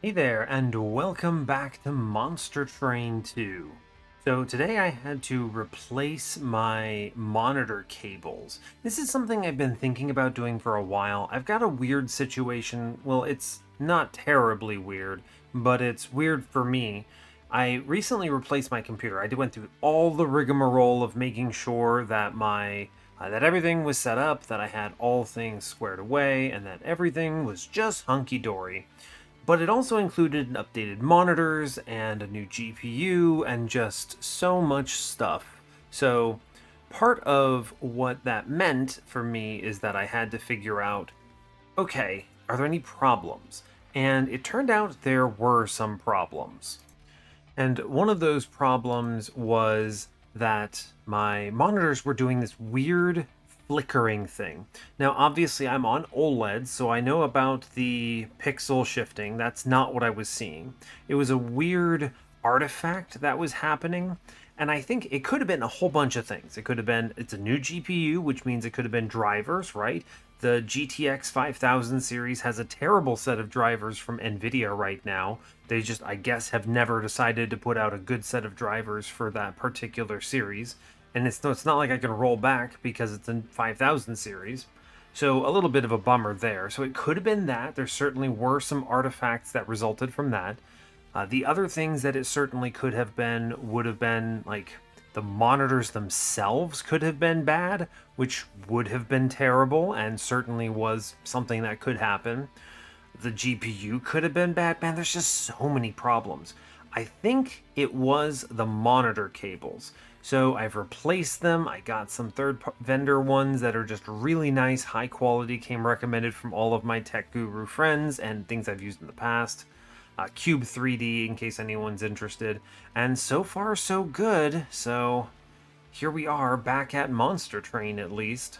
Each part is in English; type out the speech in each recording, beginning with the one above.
Hey there, and welcome back to Monster Train 2. So today I had to replace my monitor cables. This is something I've been thinking about doing for a while. I've got a weird situation. Well, it's not terribly weird, but it's weird for me. I recently replaced my computer. Went through all the rigmarole of making sure that that everything was set up, that I had all things squared away, and that everything was just hunky-dory, but it also included updated monitors and a new GPU and just so much stuff. So, part of what that meant for me is that I had to figure out, okay, are there any problems? And it turned out there were some problems. And one of those problems was that my monitors were doing this weird flickering thing. Now, obviously, I'm on OLED, so I know about the pixel shifting. That's not what I was seeing. It was a weird artifact that was happening. And I think it could have been a whole bunch of things. It could have been, it's a new GPU, which means it could have been drivers, right? The GTX 5000 series has a terrible set of drivers from NVIDIA right now. They just, I guess, have never decided to put out a good set of drivers for that particular series. And it's not like I can roll back because it's a 5000 series. So a little bit of a bummer there. So it could have been that. There certainly were some artifacts that resulted from that. The other things that it certainly could have been would have been like the monitors themselves could have been bad, which would have been terrible and certainly was something that could happen. The GPU could have been bad. Man, there's just so many problems. I think it was the monitor cables. So I've replaced them. I got some third vendor ones that are just really nice, high quality, came recommended from all of my tech guru friends and things I've used in the past. Cube 3D in case anyone's interested. And so far, so good. So here we are back at Monster Train at least.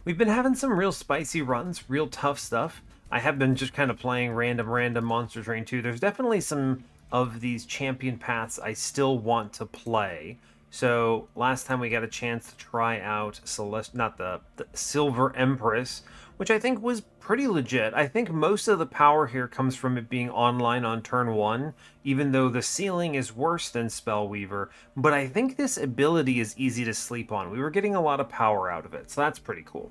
We've been having some real spicy runs, real tough stuff. I have been just kind of playing random Monster Train 2. There's definitely some of these champion paths I still want to play. So last time we got a chance to try out not the Silver Empress, which I think was pretty legit. I think most of the power here comes from it being online on turn 1, even though the ceiling is worse than Spellweaver. But I think this ability is easy to sleep on. We were getting a lot of power out of it, so that's pretty cool.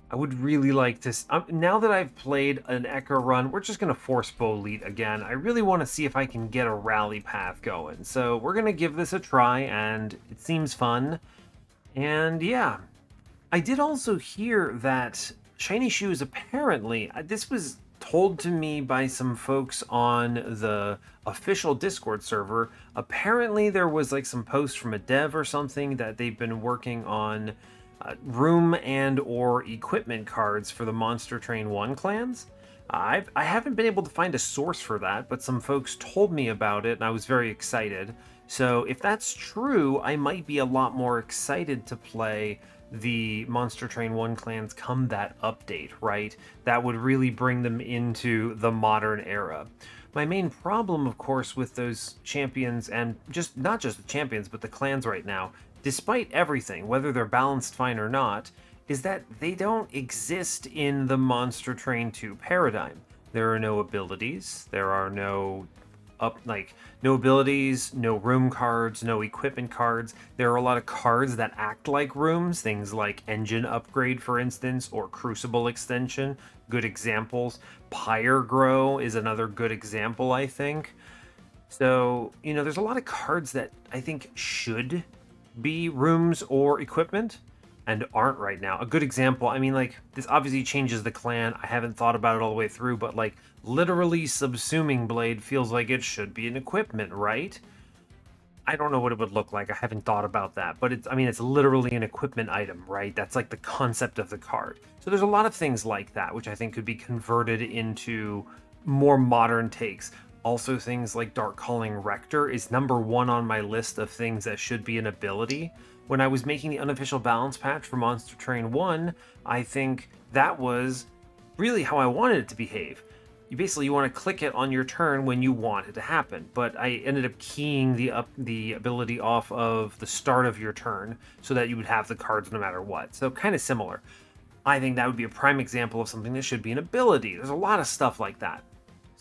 I would really like to. Now that I've played an Echo run, we're just going to force Bolete again. I really want to see if I can get a rally path going. So we're going to give this a try, and it seems fun. And yeah, I did also hear that Shiny Shoes apparently, this was told to me by some folks on the official Discord server. Apparently, there was like some post from a dev or something that they've been working on room and or equipment cards for the Monster Train 1 clans. I haven't been able to find a source for that, but some folks told me about it and I was very excited. So if that's true, I might be a lot more excited to play the Monster Train 1 clans come that update, right? That would really bring them into the modern era. My main problem, of course, with those champions, and just not just the champions, but the clans right now, despite everything, whether they're balanced fine or not, is that they don't exist in the Monster Train 2 paradigm. There are no abilities, there are no abilities, no room cards, no equipment cards. There are a lot of cards that act like rooms, things like engine upgrade, for instance, or crucible extension. Good examples. Pyre Grow is another good example, I think. So, there's a lot of cards that I think should be rooms or equipment and aren't right now. A good example, this obviously changes the clan. I haven't thought about it all the way through, but literally Subsuming Blade feels like it should be an equipment, right? I don't know what it would look like. I haven't thought about that, but it's literally an equipment item, right? That's like the concept of the card. So there's a lot of things like that, which I think could be converted into more modern takes. Also, things like Dark Calling Rector is number 1 on my list of things that should be an ability. When I was making the unofficial balance patch for Monster Train 1, I think that was really how I wanted it to behave. You want to click it on your turn when you want it to happen, but I ended up keying the ability off of the start of your turn so that you would have the cards no matter what. So kind of similar. I think that would be a prime example of something that should be an ability. There's a lot of stuff like that.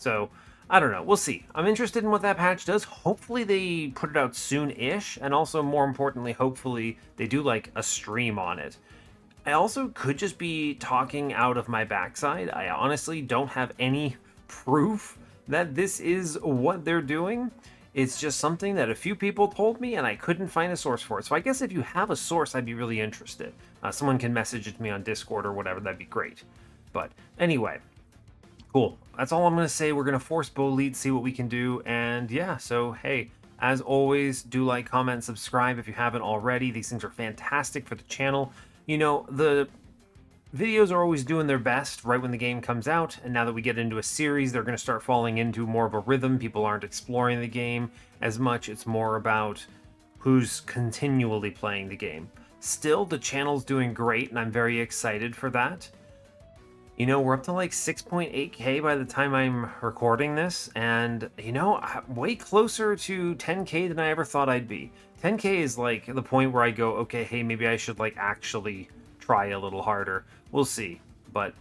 So I don't know. We'll see. I'm interested in what that patch does. Hopefully they put it out soon-ish, and also more importantly, hopefully they do like a stream on it. I also could just be talking out of my backside. I honestly don't have any proof that this is what they're doing. It's just something that a few people told me and I couldn't find a source for it. So I guess if you have a source, I'd be really interested. Someone can message it to me on Discord or whatever, that'd be great. But anyway, cool. That's all I'm going to say. We're going to force Bolete, see what we can do. And yeah, so hey, as always, do like, comment, subscribe if you haven't already. These things are fantastic for the channel. You know, the videos are always doing their best right when the game comes out, and now that we get into a series, they're going to start falling into more of a rhythm. People aren't exploring the game as much. It's more about who's continually playing the game. Still, the channel's doing great, and I'm very excited for that. You know, we're up to like 6.8k by the time I'm recording this, and you know, way closer to 10k than I ever thought I'd be. 10k is like the point where I go, okay, hey, maybe I should like actually try a little harder. We'll see, but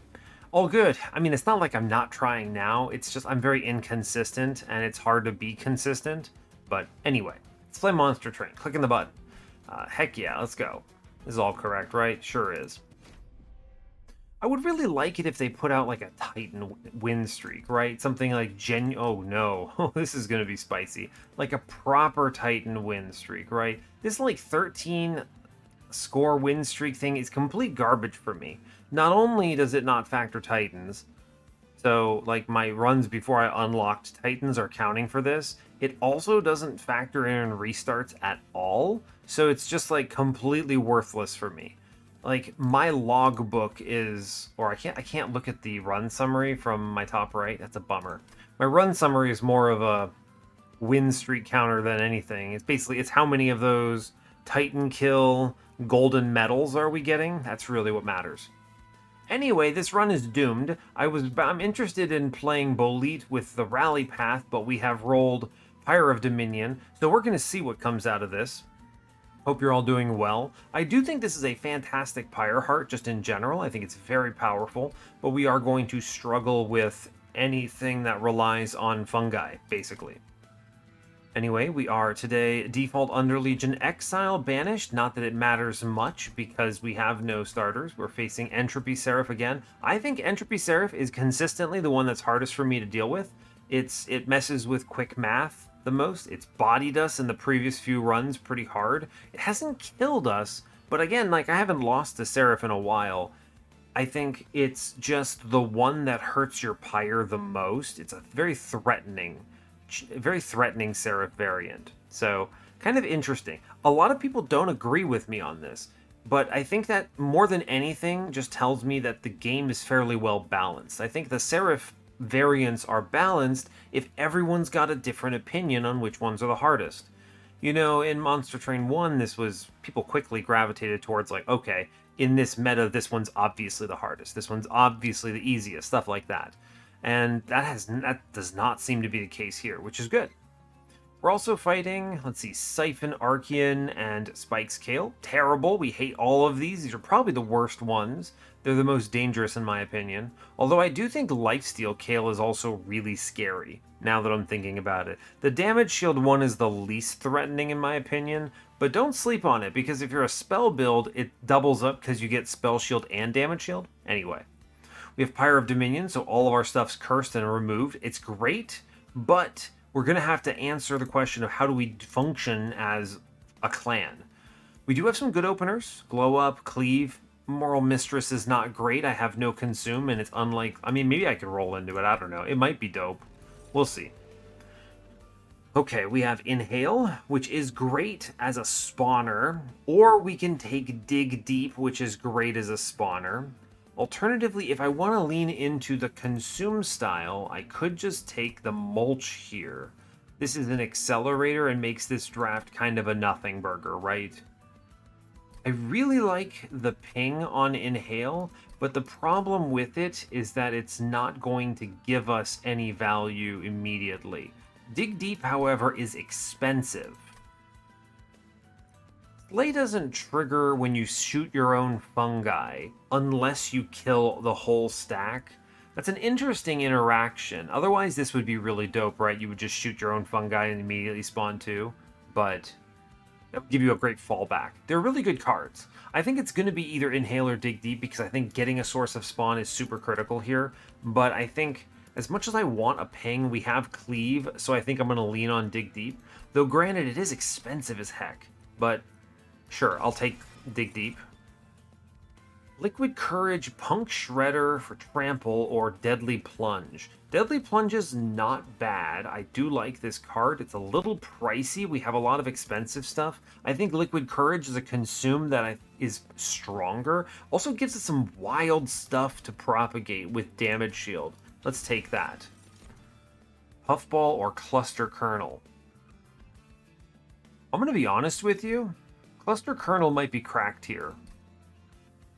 all good. I mean, it's not like I'm not trying now. It's just I'm very inconsistent, and it's hard to be consistent. But anyway, let's play Monster Train. Clicking the button. Heck yeah, let's go. This is all correct, right? Sure is. I would really like it if they put out like a Titan win streak, right? Something like oh no, this is gonna be spicy. Like a proper Titan win streak, right? This like 13 score win streak thing is complete garbage for me. Not only does it not factor Titans, so like my runs before I unlocked Titans are counting for this, it also doesn't factor in restarts at all. So it's just like completely worthless for me. Like my logbook is, or I can't look at the run summary from my top right. That's a bummer. My run summary is more of a win streak counter than anything. It's how many of those Titan kill golden medals are we getting? That's really what matters. Anyway, this run is doomed. I'm interested in playing Bolete with the rally path, but we have rolled Pyre of Dominion, so we're going to see what comes out of this. Hope you're all doing well. I do think this is a fantastic Pyre Heart, just in general. I think it's very powerful, but we are going to struggle with anything that relies on Funguy, basically. Anyway, we are today default Underlegion Exile Banished. Not that it matters much, because we have no starters. We're facing Entropy Seraph again. I think Entropy Seraph is consistently the one that's hardest for me to deal with. It messes with quick math the most. It's bodied us in the previous few runs pretty hard. It hasn't killed us, but again, like I haven't lost to Seraph in a while. I think it's just the one that hurts your Pyre the most. It's a very threatening Seraph variant. So kind of interesting. A lot of people don't agree with me on this, but I think that more than anything just tells me that the game is fairly well balanced. I think the Seraph variants are balanced if everyone's got a different opinion on which ones are the hardest. You know, in Monster Train 1, people quickly gravitated towards like, okay, in this meta, this one's obviously the hardest. This one's obviously the easiest, stuff like that. And that does not seem to be the case here, which is good. We're also fighting, let's see, Siphon Archean and Spike's Kale. Terrible. We hate all of these. These are probably the worst ones. They're the most dangerous in my opinion. Although I do think Lifesteal Kale is also really scary, now that I'm thinking about it. The Damage Shield one is the least threatening in my opinion, but don't sleep on it, because if you're a spell build, it doubles up because you get Spell Shield and Damage Shield. Anyway. We have Pyre of Dominion, so all of our stuff's cursed and removed. It's great, but we're going to have to answer the question of how do we function as a clan. We do have some good openers. Glow Up, Cleave. Moral Mistress is not great. I have no Consume, and it's unlike... I mean, maybe I could roll into it. I don't know. It might be dope. We'll see. Okay, we have Inhale, which is great as a spawner, or we can take Dig Deep, which is great as a spawner. Alternatively, if I want to lean into the Consume style, I could just take the Mulch here. This is an accelerator and makes this draft kind of a nothing burger, right? I really like the ping on Inhale, but the problem with it is that it's not going to give us any value immediately. Dig Deep, however, is expensive. Slay doesn't trigger when you shoot your own fungi, unless you kill the whole stack. That's an interesting interaction. Otherwise, this would be really dope, right? You would just shoot your own fungi and immediately spawn two, but that would give you a great fallback. They're really good cards. I think it's going to be either Inhale or Dig Deep because I think getting a source of spawn is super critical here, but I think as much as I want a ping, we have Cleave, so I think I'm going to lean on Dig Deep, though granted it is expensive as heck, but sure, I'll take Dig Deep. Liquid Courage, Punk Shredder for Trample, or Deadly Plunge. Deadly Plunge is not bad. I do like this card. It's a little pricey. We have a lot of expensive stuff. I think Liquid Courage is a consume that is stronger. Also gives us some wild stuff to propagate with Damage Shield. Let's take that. Puffball or Cluster Kernel. I'm going to be honest with you. Cluster Kernel might be cracked here.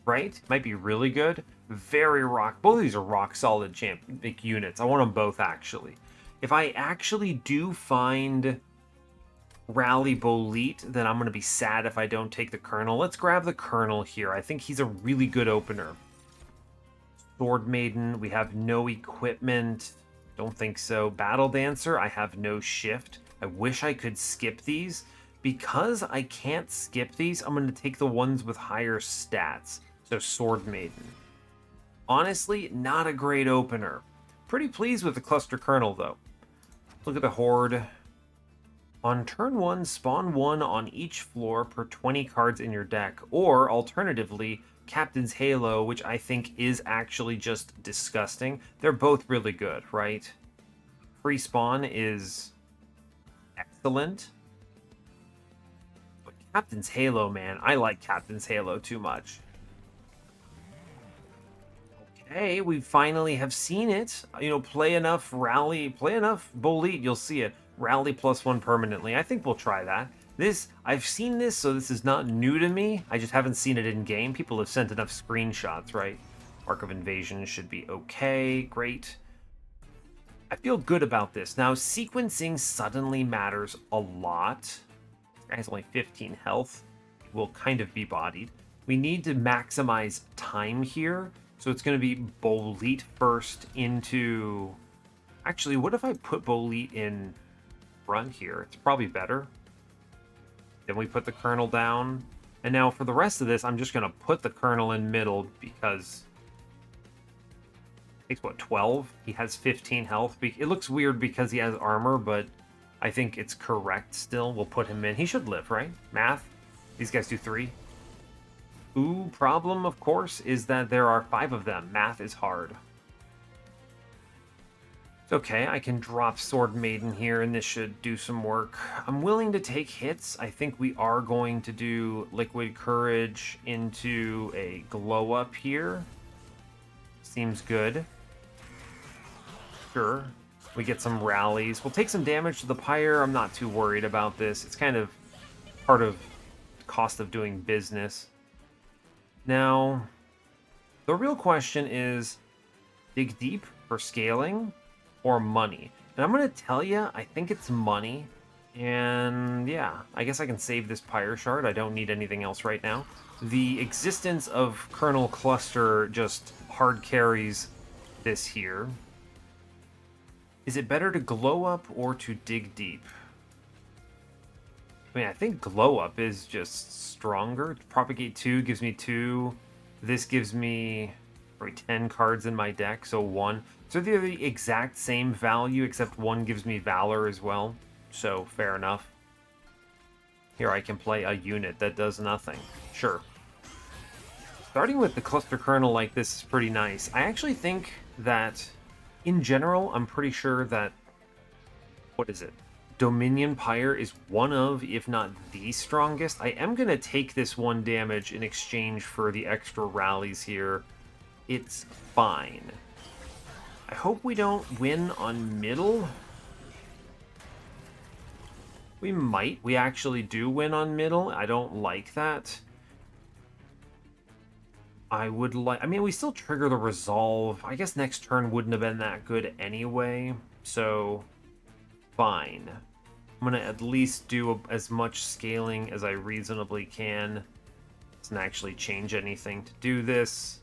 Right? Might be really good. Very rock. Both of these are rock solid units. I want them both, actually. If I actually do find Rally Bolete, then I'm going to be sad if I don't take the Colonel. Let's grab the Colonel here. I think he's a really good opener. Sword Maiden. We have no equipment. Don't think so. Battle Dancer. I have no shift. I wish I could skip these. Because I can't skip these, I'm going to take the ones with higher stats. So Sword Maiden. Honestly, not a great opener. Pretty pleased with the Cluster Kernel, though. Look at the Horde. On turn 1, spawn 1 on each floor per 20 cards in your deck. Or, alternatively, Captain's Halo, which I think is actually just disgusting. They're both really good, right? Free spawn is excellent. But Captain's Halo, man, I like Captain's Halo too much. Hey, we finally have seen it. You know, play enough Rally, play enough Bolete, you'll see it. Rally +1 permanently. I think we'll try that. I've seen this, so this is not new to me. I just haven't seen it in game. People have sent enough screenshots, right? Arc of Invasion should be okay. Great. I feel good about this. Now, sequencing suddenly matters a lot. This guy has only 15 health. Will kind of be bodied. We need to maximize time here. So it's going to be Bolete first into... Actually, what if I put Bolete in front here? It's probably better. Then we put the Colonel down. And now for the rest of this, I'm just going to put the Colonel in middle because... It takes, what, 12? He has 15 health. It looks weird because he has armor, but I think it's correct still. We'll put him in. He should live, right? Math? These guys do 3. Ooh, problem, of course, is that there are 5 of them. Math is hard. It's okay, I can drop Sword Maiden here, and this should do some work. I'm willing to take hits. I think we are going to do Liquid Courage into a Glow Up here. Seems good. Sure. We get some rallies. We'll take some damage to the Pyre. I'm not too worried about this. It's kind of part of the cost of doing business. Now, the real question is, Dig Deep for scaling or money? And I'm going to tell you, I think it's money. And yeah, I guess I can save this Pyre Shard. I don't need anything else right now. The existence of Colonel Cluster just hard carries this here. Is it better to Glow Up or to Dig Deep? I mean, I think Glow Up is just stronger. Propagate 2 gives me 2. This gives me probably 10 cards in my deck, so 1. So they're the exact same value, except 1 gives me Valor as well. So, fair enough. Here I can play a unit that does nothing. Sure. Starting with the Cluster Kernel like this is pretty nice. I actually think that, in general, I'm pretty sure that... What is it? Dominion Pyre is one of, if not the strongest. I am going to take this 1 damage in exchange for the extra rallies here. It's fine. I hope we don't win on middle. We might. We actually do win on middle. I don't like that. I would like... I mean, we still trigger the Resolve. I guess next turn wouldn't have been that good anyway. So, fine. I'm going to at least do as much scaling as I reasonably can. Doesn't actually change anything to do this.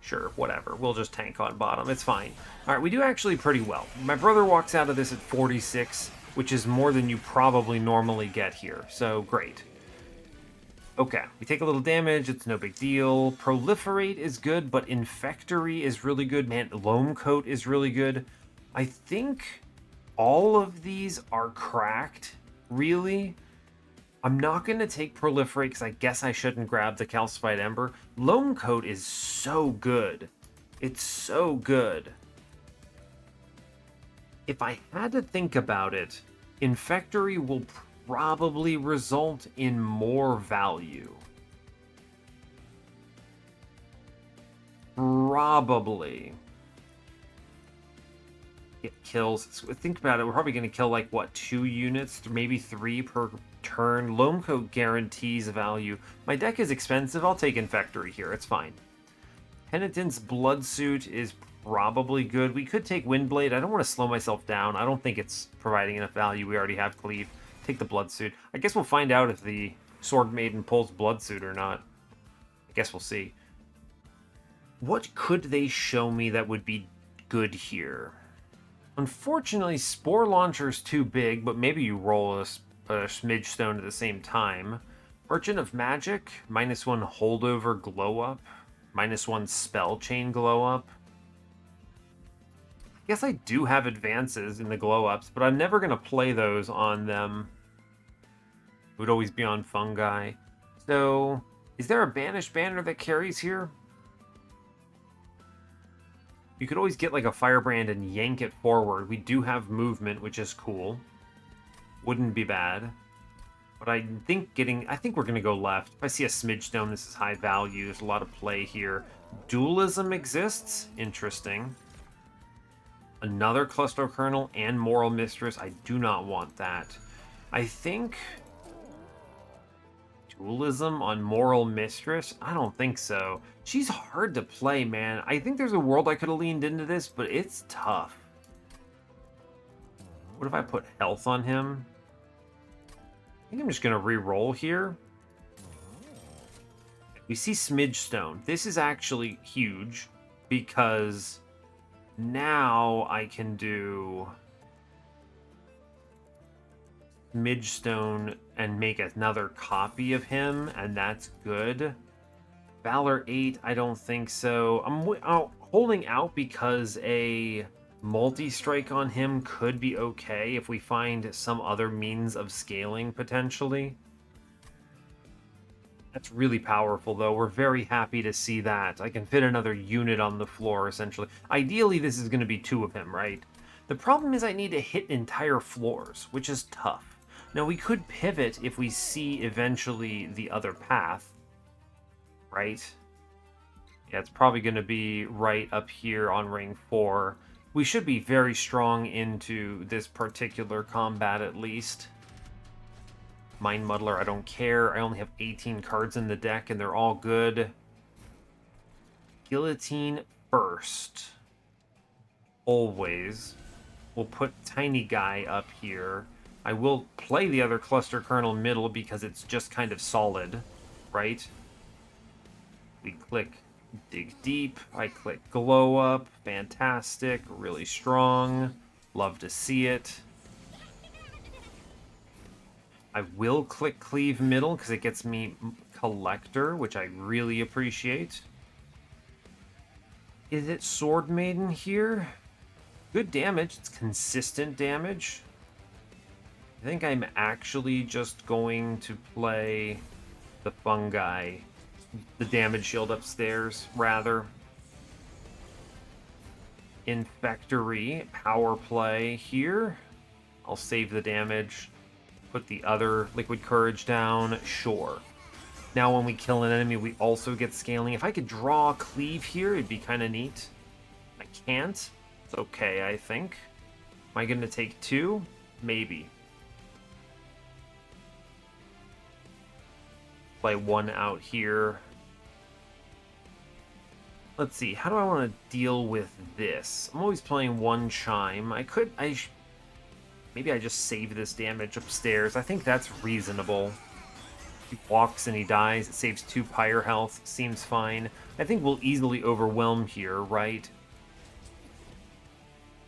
Sure, whatever. We'll just tank on bottom. It's fine. All right, we do actually pretty well. My brother walks out of this at 46, which is more than you probably normally get here. So great. Okay, we take a little damage. It's no big deal. Proliferate is good, but Infectory is really good. Man, Loam Coat is really good. I think all of these are cracked, really. I'm not going to take Proliferate because I guess I shouldn't grab the Calcified Ember. Loam Coat is so good. It's so good. If I had to think about it, Infectory will probably result in more value. Probably. It kills. Think about it. We're probably going to kill like what, 2 units, maybe 3 per turn. Loam Coat guarantees value. My deck is expensive. I'll take Infectory here. It's fine. Penitent's Bloodsuit is probably good. We could take Windblade. I don't want to slow myself down. I don't think it's providing enough value. We already have Cleave. Take the Bloodsuit. I guess we'll find out if the Sword Maiden pulls Bloodsuit or not. I guess we'll see. What could they show me that would be good here? Unfortunately, Spore Launcher's too big, but maybe you roll a Smidge Stone at the same time. Merchant of Magic, -1 Holdover Glow Up, -1 Spell Chain Glow Up. I guess I do have advances in the Glow Ups, but I'm never going to play those on them. It would always be on Funguy. So, is there a Banished banner that carries here? You could always get like a Firebrand and yank it forward. We do have movement, which is cool. Wouldn't be bad. But I think we're going to go left. If I see a Smidge Stone, this is high value. There's a lot of play here. Dualism exists. Interesting. Another Cluster Kernel and Moral Mistress. I do not want that. I think Dualism on Moral Mistress? I don't think so. She's hard to play, man. I think there's a world I could have leaned into this, but it's tough. What if I put health on him? I think I'm just going to re-roll here. We see Smidge Stone. This is actually huge because now I can do Smidge Stone and make another copy of him, and that's good. Valor 8, I don't think so. I'm holding out because a multi-strike on him could be okay if we find some other means of scaling, potentially. That's really powerful, though. We're very happy to see that. I can fit another unit on the floor, essentially. Ideally, this is going to be 2 of him, right? The problem is I need to hit entire floors, which is tough. Now, we could pivot if we see eventually the other path. Right? Yeah, it's probably going to be right up here on ring 4. We should be very strong into this particular combat at least. Mind Muddler, I don't care. I only have 18 cards in the deck and they're all good. Guillotine first. Always. We'll put Tiny Guy up here. I will play the other Cluster Kernel middle because it's just kind of solid, right? We click Dig Deep. I click Glow Up. Fantastic. Really strong. Love to see it. I will click Cleave Middle because it gets me Collector, which I really appreciate. Is it Sword Maiden here? Good damage. It's consistent damage. I think I'm actually just going to play the Funguy. The damage shield upstairs, rather. Infectory, power play here. I'll save the damage. Put the other Liquid Courage down. Sure. Now when we kill an enemy, we also get scaling. If I could draw a Cleave here, it'd be kind of neat. I can't. It's okay, I think. Am I going to take 2? Maybe. Play 1 out here. Let's see, how do I want to deal with this? I'm always playing 1 Chime. Maybe I just save this damage upstairs. I think that's reasonable. He walks and he dies. It saves 2 Pyre health. Seems fine. I think we'll easily overwhelm here, right?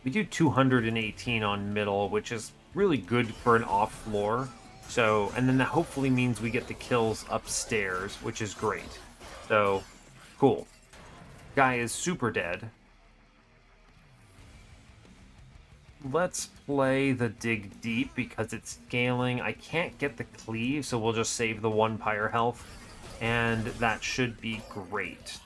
We do 218 on middle, which is really good for an off floor. So, and then that hopefully means we get the kills upstairs, which is great. So, cool. Guy is super dead. Let's play the dig deep because it's scaling. I can't get the cleave, so we'll just save the 1 Pyre health. And that should be great.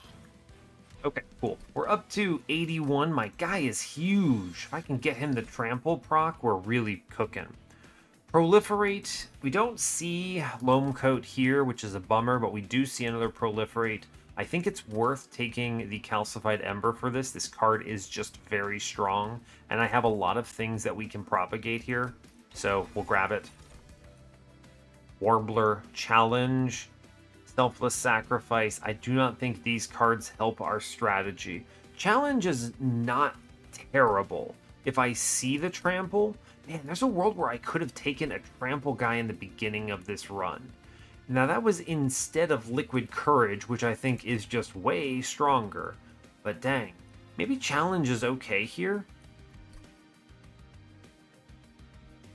Okay, cool. We're up to 81. My guy is huge. If I can get him the trample proc, we're really cooking. Proliferate. We don't see Loam Coat here, which is a bummer, but we do see another Proliferate. I think it's worth taking the Calcified Ember for this. This card is just very strong, and I have a lot of things that we can propagate here, so we'll grab it. Warbler Challenge. Selfless Sacrifice. I do not think these cards help our strategy. Challenge is not terrible. If I see the trample, man, there's a world where I could have taken a trample guy in the beginning of this run. Now that was instead of Liquid Courage, which I think is just way stronger. But dang, maybe Challenge is okay here?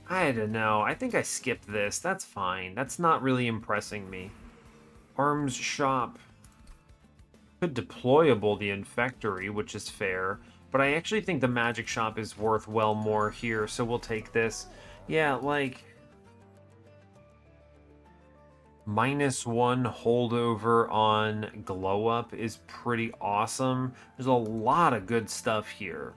I don't know. I think I skipped this. That's fine. That's not really impressing me. Arms Shop. Could deployable the Infectory, which is fair, but I actually think the Magic Shop is worth well more here, so we'll take this. Yeah, like... -1 holdover on Glow Up is pretty awesome. There's a lot of good stuff here.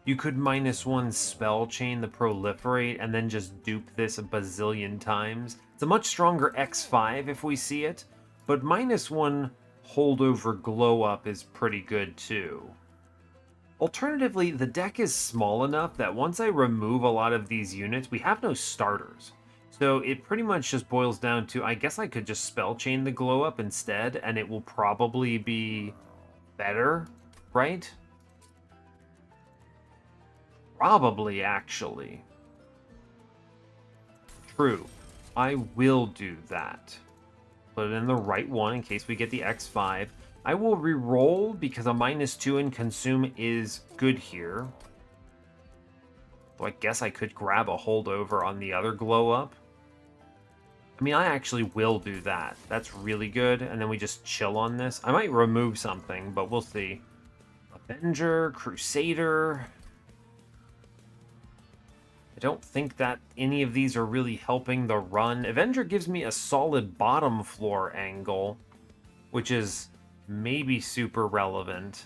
You could -1 Spell Chain the Proliferate and then just dupe this a bazillion times. It's a much stronger X5 if we see it, but -1 holdover Glow Up is pretty good too. Alternatively, the deck is small enough that once I remove a lot of these units, we have no starters. So it pretty much just boils down to, I guess I could just Spell Chain the Glow Up instead, and it will probably be better, right? Probably, actually. True. I will do that. Put it in the right one in case we get the X5. I will re-roll because a -2 in Consume is good here. So I guess I could grab a holdover on the other Glow Up. I mean, I actually will do that. That's really good. And then we just chill on this. I might remove something, but we'll see. Avenger, Crusader. I don't think that any of these are really helping the run. Avenger gives me a solid bottom floor angle, which is maybe super relevant.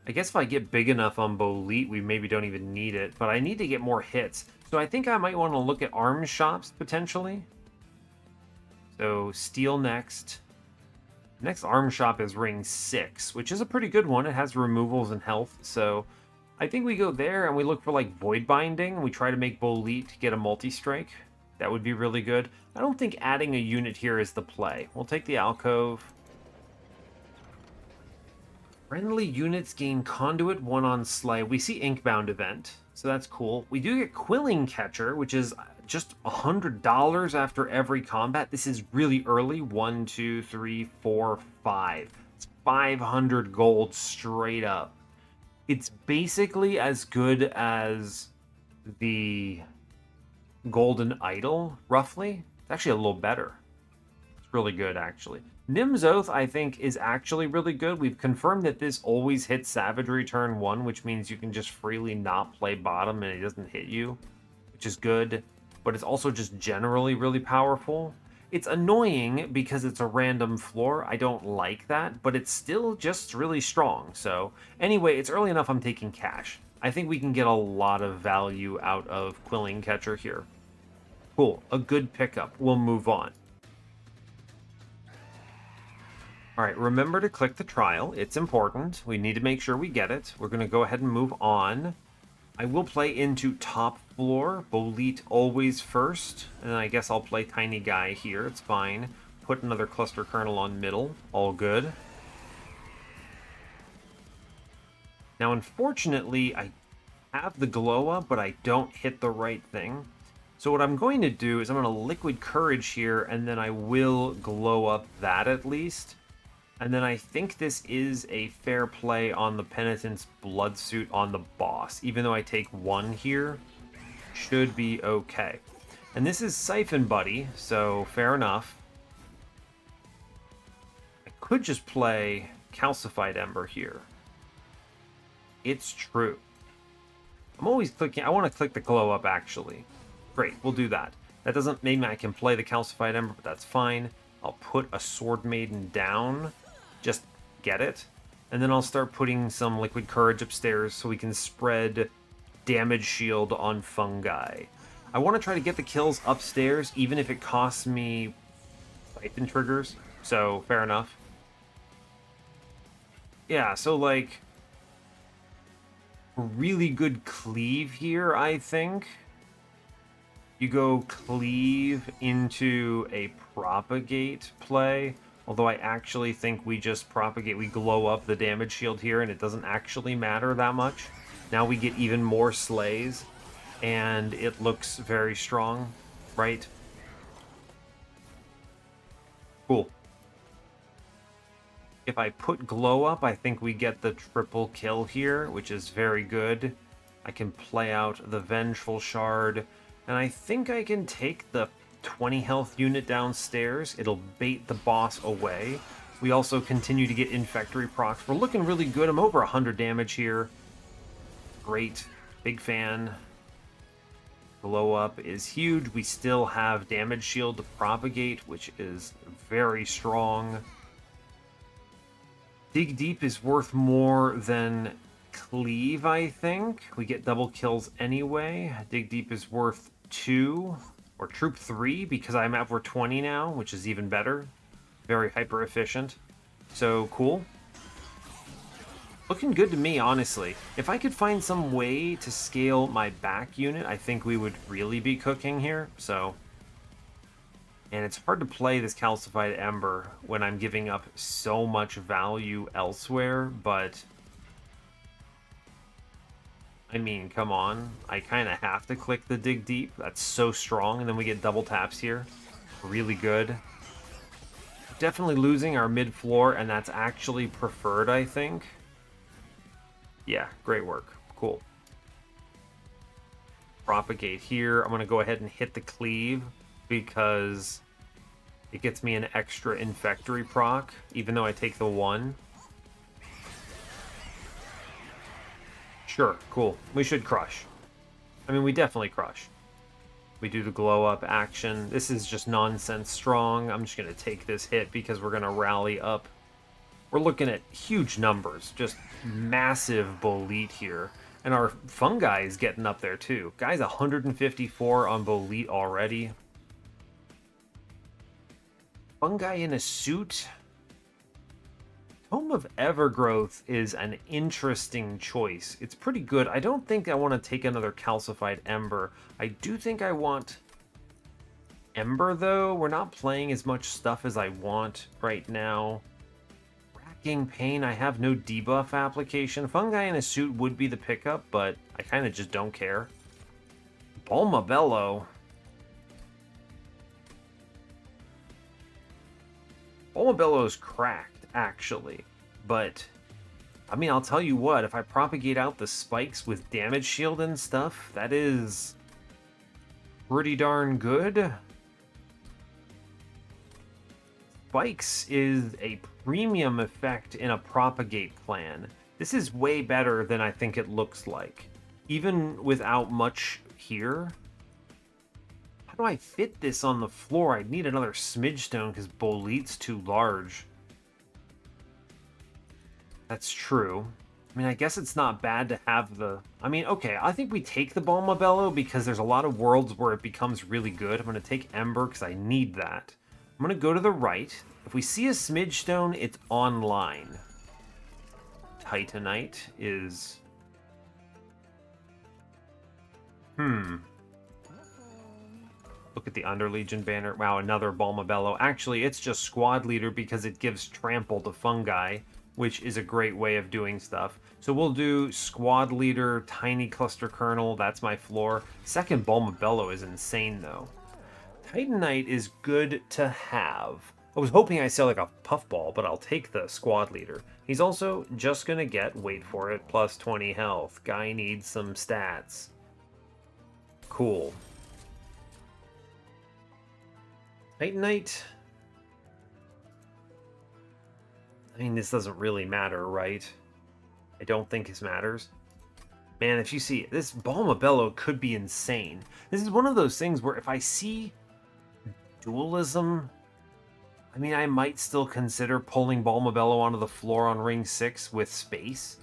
I guess if I get big enough on Bolete, we maybe don't even need it, but I need to get more hits. So I think I might want to look at arms shops, potentially. So, Steel next. Next arm shop is ring 6, which is a pretty good one. It has removals and health, so I think we go there and we look for like Void Binding. We try to make Bolete get a multi-strike. That would be really good. I don't think adding a unit here is the play. We'll take the Alcove. Friendly units gain Conduit 1 on Slay. We see Inkbound event, so that's cool. We do get Quilling Catcher, which is just $100 after every combat. This is really early. 1, 2, 3, 4, 5. It's 500 gold straight up. It's basically as good as the Golden Idol, roughly. It's actually a little better. It's really good, actually. Nim's Oath, I think, is actually really good. We've confirmed that this always hits Savagery turn 1, which means you can just freely not play bottom and it doesn't hit you, which is good. But it's also just generally really powerful. It's annoying because it's a random floor. I don't like that, but it's still just really strong. So anyway, it's early enough I'm taking cash. I think we can get a lot of value out of Quilling Catcher here. Cool, a good pickup. We'll move on. All right, remember to click the trial. It's important. We need to make sure we get it. We're going to go ahead and move on. I will play into top floor. Bolete always first. And I guess I'll play Tiny Guy here. It's fine. Put another Cluster Kernel on middle. All good. Now, unfortunately, I have the Glow Up, but I don't hit the right thing. So what I'm going to do is I'm going to Liquid Courage here, and then I will glow up that at least. And then I think this is a fair play on the Penitent's Blood Suit on the boss. Even though I take 1 here, should be okay. And this is Siphon Buddy, so fair enough. I could just play Calcified Ember here. It's true. I'm always clicking. I want to click the glow up, actually. Great, we'll do that. That doesn't mean I can play the Calcified Ember, but that's fine. I'll put a Sword Maiden down. Just get it. And then I'll start putting some Liquid Courage upstairs so we can spread damage shield on Funguy. I want to try to get the kills upstairs, even if it costs me Siphon triggers. So, fair enough. Yeah, so like... really good cleave here, I think. You go cleave into a propagate play. Although I actually think we just propagate, we glow up the damage shield here and it doesn't actually matter that much. Now we get even more slays and it looks very strong, right? Cool. If I put glow up, I think we get the triple kill here, which is very good. I can play out the Vengeful Shard, and I think I can take the 20 health unit downstairs. It'll bait the boss away. We also continue to get Infectory procs. We're looking really good. I'm over 100 damage here. Great. Big fan. Glow up is huge. We still have damage shield to propagate, which is very strong. Dig Deep is worth more than Cleave, I think. We get double kills anyway. Dig Deep is worth 2, or Troop 3, because I'm at over 20 now, which is even better. Very hyper efficient. So, cool. Looking good to me, honestly. If I could find some way to scale my back unit, I think we would really be cooking here, so... And it's hard to play this Calcified Ember when I'm giving up so much value elsewhere, but... I mean, come on. I kind of have to click the Dig Deep. That's so strong, and then we get double taps here. Really good. Definitely losing our mid-floor, and that's actually preferred, I think. Yeah, great work. Cool. Propagate here. I'm going to go ahead and hit the Cleave, because it gets me an extra Infectory proc, even though I take the 1. Sure, cool. We should crush. I mean, we definitely crush. We do the glow up action. This is just nonsense strong. I'm just going to take this hit because we're going to rally up. We're looking at huge numbers. Just massive Bolete here. And our Fungi is getting up there too. Guy's 154 on Bolete already. Fungi in a suit. Tome of Evergrowth is an interesting choice. It's pretty good. I don't think I want to take another Calcified Ember. I do think I want Ember, though. We're not playing as much stuff as I want right now. Racking Pain, I have no debuff application. Fungi in a suit would be the pickup, but I kind of just don't care. Bulmabello. Bulmabello's cracked, actually, but I mean, I'll tell you what, if I propagate out the spikes with damage shield and stuff, that is pretty darn good. Spikes is a premium effect in a propagate plan. This is way better than I think it looks like, even without much here. How do I fit this on the floor? I need another Smidge Stone because Bolete's too large. That's true. I mean, I guess it's not bad to have the... I mean, okay, I think we take the Bulmabello because there's a lot of worlds where it becomes really good. I'm going to take Ember because I need that. I'm going to go to the right. If we see a Smidge Stone, it's online. Titanite is... Look at the Underlegion banner. Wow, another Bulmabello. Actually, it's just Squad Leader because it gives Trample to Fungi. which is a great way of doing stuff. So we'll do Squad Leader, Tiny Cluster Colonel, that's my floor. Second Bulmabello is insane though. Titanite is good to have. I was hoping I sell like a puffball, but I'll take the Squad Leader. He's also just gonna get, wait for it, plus 20 health. Guy needs some stats. Cool. Titanite. I mean, this doesn't really matter, right? I don't think this matters. Man, if you see, this Bulmabello could be insane. This is one of those things where if I see dualism, I mean, I might still consider pulling Bulmabello onto the floor on ring 6 with space.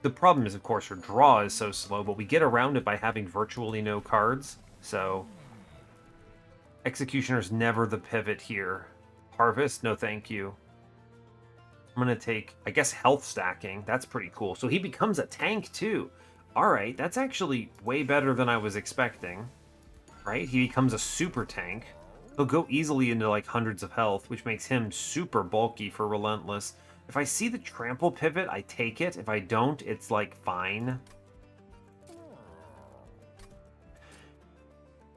The problem is, of course, your draw is so slow, but we get around it by having virtually no cards, so... Executioner's never the pivot here. Harvest? No thank you. I'm going to take, I guess, health stacking. That's pretty cool. So he becomes a tank, too. Alright, that's actually way better than I was expecting. Right? He becomes a super tank. He'll go easily into, like, hundreds of health, which makes him super bulky for Relentless. If I see the trample pivot, I take it. If I don't, it's, like, fine.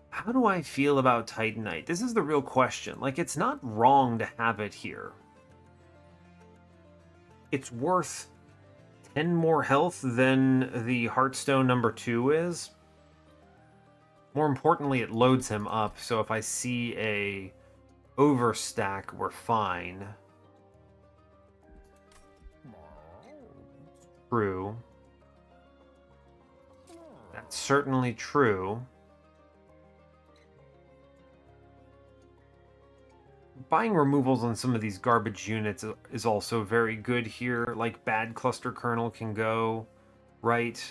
How do I feel about Titanite? This is the real question. Like, it's not wrong to have it here. It's worth 10 more health than the Heartstone number 2 is. More importantly, it loads him up, so if I see a overstack, we're fine. True. That's certainly true. Buying removals on some of these garbage units is also very good here. Like, bad cluster kernel can go, right?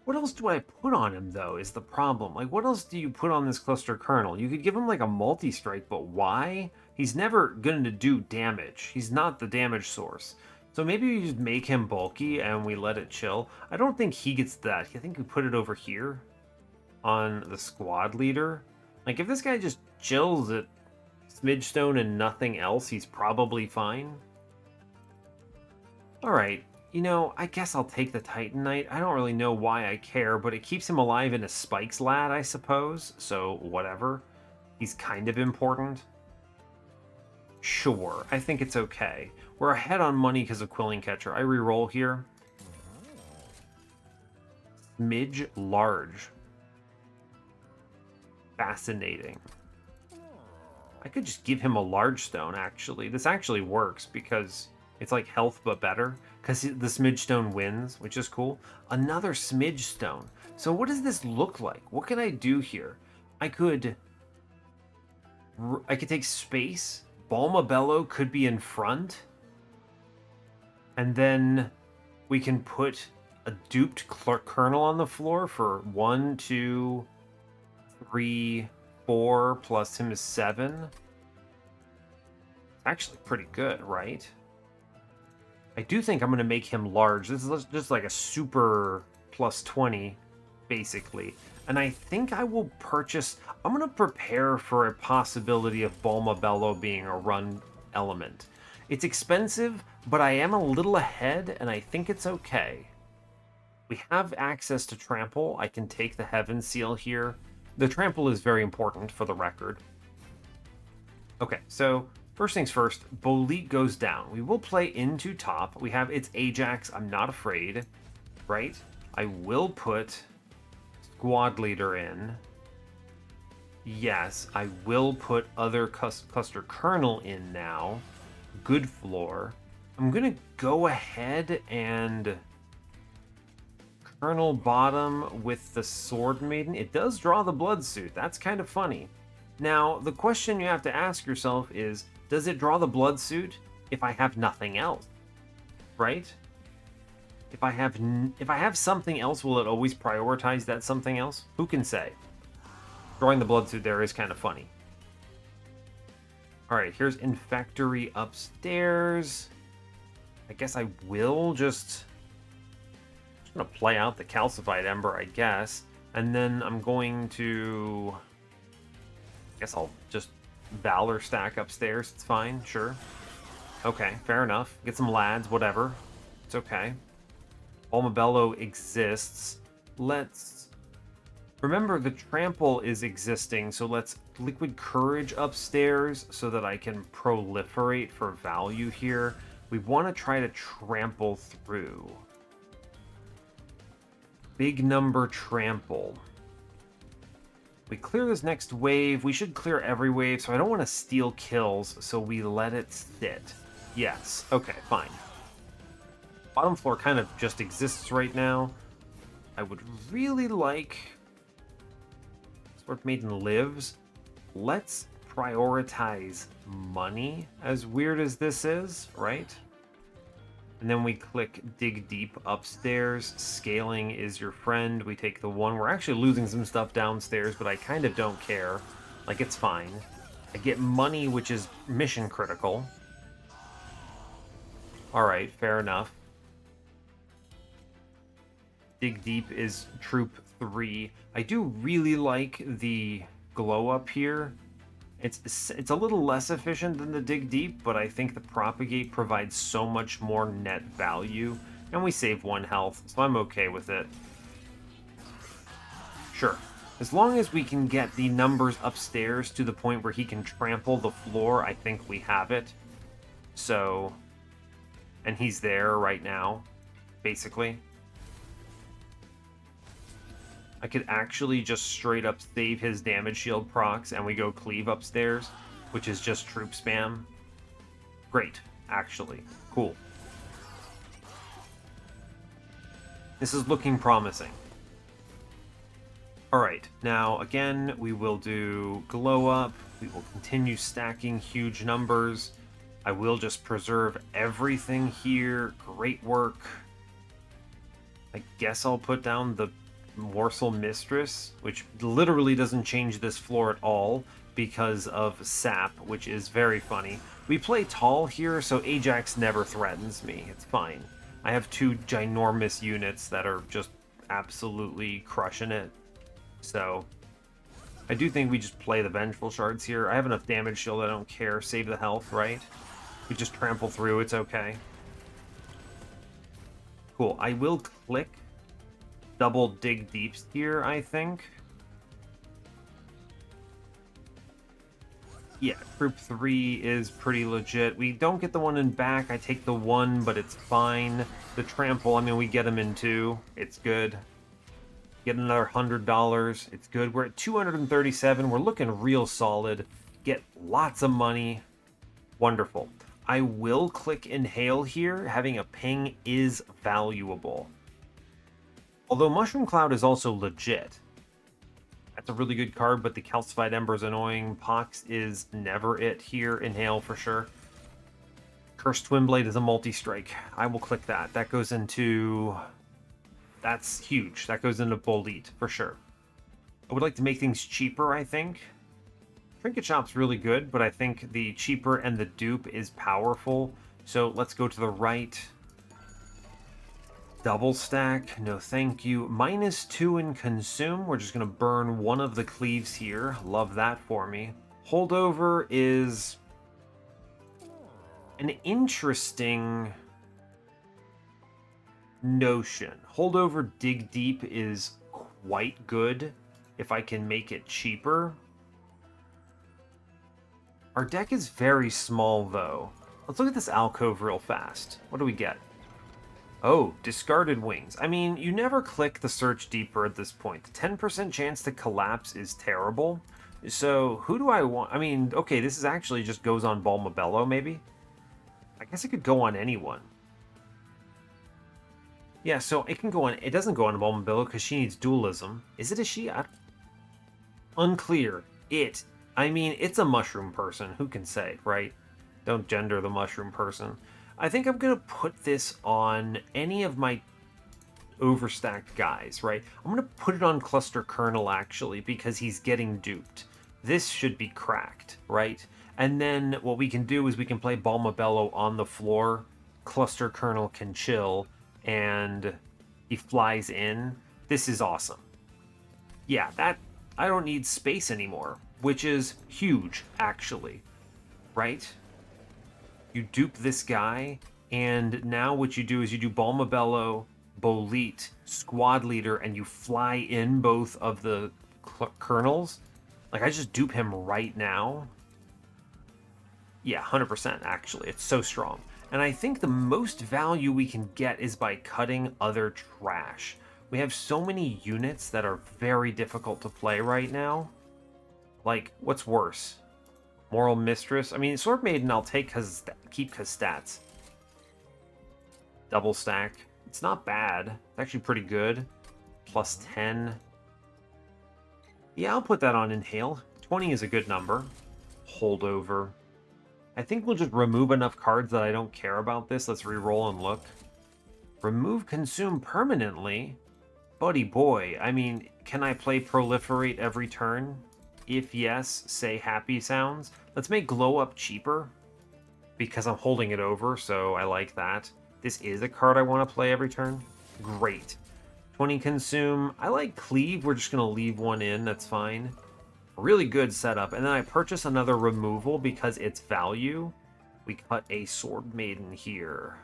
What else do I put on him, though, is the problem. Like, what else do you put on this cluster kernel? You could give him, like, a multi-strike, but why? He's never going to do damage. He's not the damage source. So maybe we just make him bulky and we let it chill. I don't think he gets that. I think we put it over here on the squad leader. Like, if this guy just chills at Smidgestone and nothing else, he's probably fine. Alright, you know, I guess I'll take the Titanite. I don't really know why I care, but it keeps him alive in a Spikes Lad, I suppose. So, whatever. He's kind of important. Sure, I think it's okay. We're ahead on money because of Quilling Catcher. I reroll here. Smidge Large. Fascinating. I could just give him a large stone, actually. This actually works because it's like health but better. Because the smidge stone wins, which is cool. Another smidge stone. So what does this look like? What can I do here? I could take space. Bulmabello could be in front. And then we can put a duped kernel on the floor for 1, 2, 3, 4, plus him is 7. It's actually pretty good, right? I do think I'm going to make him large. This is just like a super plus 20, basically. And I think I will purchase... I'm going to prepare for a possibility of Bulmabello being a run element. It's expensive, but I am a little ahead, and I think it's okay. We have access to Trample. I can take the Heaven Seal here. The Trample is very important for the record. Okay, so first things first, Boleet goes down. We will play into top. We have its Ajax. I'm not afraid, right? I will put Squad Leader in. Yes, I will put other cluster kernel in now. Good floor. I'm going to go ahead and Kernel bottom with the Sword Maiden. It does draw the Blood Suit. That's kind of funny. Now, the question you have to ask yourself is, does it draw the Blood Suit if I have nothing else? Right? If I have something else, will it always prioritize that something else? Who can say? Drawing the Blood Suit there is kind of funny. Alright, here's Infectory upstairs. I guess I will just gonna play out the Calcified Ember, I guess. And then I'm going to... I guess I'll just Valor stack upstairs. It's fine, sure. Okay, fair enough. Get some lads, whatever. It's okay. Balmabello exists. Let's... Remember, the trample is existing, so let's liquid courage upstairs so that I can proliferate for value here. We want to try to trample through. Big number trample. We clear this next wave. We should clear every wave, so I don't want to steal kills, so we let it sit. Yes. Okay, fine. Bottom floor kind of just exists right now. I would really like... Sword Maiden lives. Let's prioritize money, as weird as this is, right? And then we click dig deep upstairs. Scaling is your friend. We take the one. We're actually losing some stuff downstairs, but I kind of don't care. Like, it's fine. I get money, which is mission critical. Alright, fair enough. Dig deep is troop 3. I do really like the glow up here. It's a little less efficient than the dig deep, but I think the propagate provides so much more net value, and we save 1 health, so I'm okay with it. Sure. As long as we can get the numbers upstairs to the point where he can trample the floor, I think we have it. So, and he's there right now, basically. I could actually just straight up save his damage shield procs and we go cleave upstairs, which is just troop spam. Great, actually. Cool. This is looking promising. Alright, now again, we will do glow up. We will continue stacking huge numbers. I will just preserve everything here. Great work. I guess I'll put down the Morsel Mistress, which literally doesn't change this floor at all because of sap, which is very funny. We play tall here, so Ajax never threatens me. It's fine. I have 2 ginormous units that are just absolutely crushing it. So I do think we just play the Vengeful Shards here. I have enough damage shield, I don't care. Save the health, right? We just trample through, it's okay. Cool. I will click double dig deeps here, I think. Yeah, group 3 is pretty legit. We don't get the one in back. I take the one, but it's fine. The trample, I mean, we get him in 2. It's good. Get another $100. It's good. We're at 237. We're looking real solid. Get lots of money. Wonderful. I will click Inhale here. Having a ping is valuable. Although Mushroom Cloud is also legit. That's a really good card, but the Calcified Ember is annoying. Pox is never it here. Inhale for sure. Cursed Twinblade is a multi-strike. I will click that. That goes into... That's huge. That goes into Bolete for sure. I would like to make things cheaper, I think. Trinket Shop's really good, but I think the cheaper and the dupe is powerful. So let's go to the right. Double stack, no thank you. -2 in consume. We're just going to burn one of the cleaves here. Love that for me. Holdover is an interesting notion. Holdover dig deep is quite good if I can make it cheaper. Our deck is very small though. Let's look at this alcove real fast. What do we get? Oh, discarded wings. I mean, you never click the search deeper at this point. The 10% chance to collapse is terrible. So, who do I want? I mean, okay, this is actually just goes on Balmabello, maybe? I guess it could go on anyone. Yeah, so it can go on... It doesn't go on Balmabello because she needs dualism. Is it a she? Unclear. I mean, it's a mushroom person. Who can say, right? Don't gender the mushroom person. I think I'm going to put this on any of my overstacked guys, right? I'm going to put it on Cluster Colonel, actually, because he's getting duped. This should be cracked, right? And then what we can do is we can play Balmabello on the floor. Cluster Colonel can chill, and he flies in. This is awesome. Yeah, that... I don't need space anymore, which is huge, actually, right? You dupe this guy, and now what you do is you do Balmabello, Bolete, Squad Leader, and you fly in both of the kernels. Like, I just dupe him right now. Yeah, 100% actually. It's so strong. And I think the most value we can get is by cutting other trash. We have so many units that are very difficult to play right now. Like, what's worse? Moral Mistress? I mean, Sword Maiden I'll take keep because stats. Double stack. It's not bad. It's actually pretty good. Plus 10. Yeah, I'll put that on Inhale. 20 is a good number. Holdover. I think we'll just remove enough cards that I don't care about this. Let's re-roll and look. Remove Consume permanently? Buddy boy, I mean, can I play Proliferate every turn? If yes, say happy sounds. Let's make Glow Up cheaper, because I'm holding it over, so I like that. This is a card I want to play every turn. Great. 20 Consume. I like Cleave. We're just going to leave one in. That's fine. Really good setup. And then I purchase another removal because it's value. We cut a Sword Maiden here.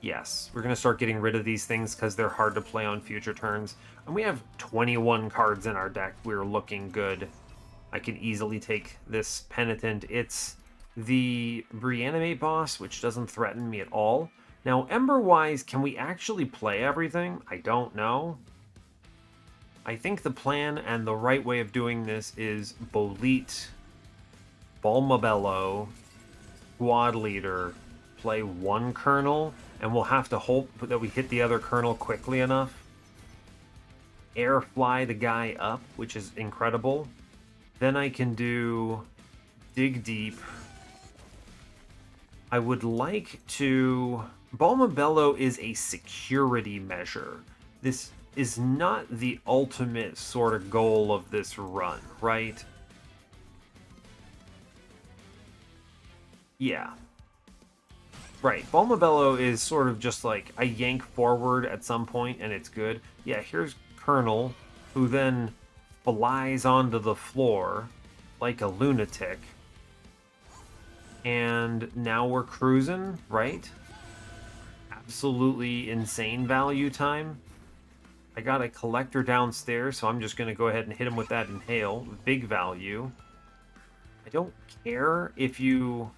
Yes, we're going to start getting rid of these things because they're hard to play on future turns. And we have 21 cards in our deck. We're looking good. I can easily take this Penitent. It's the Reanimate boss, which doesn't threaten me at all. Now, Ember-wise, can we actually play everything? I don't know. I think the plan and the right way of doing this is Bolete, Balmabello, Squad Leader, play one kernel, and we'll have to hope that we hit the other kernel quickly enough. Air fly the guy up, which is incredible. Then I can do Dig Deep. I would like to... Balmabello is a security measure. This is not the ultimate sort of goal of this run, right? Yeah. Right, Balmabello is sort of just like I yank forward at some point and it's good. Yeah, here's Colonel, who then flies onto the floor like a lunatic. And now we're cruising, right? Absolutely insane value time. I got a collector downstairs, so I'm just going to go ahead and hit him with that Inhale. Big value. I don't care if you...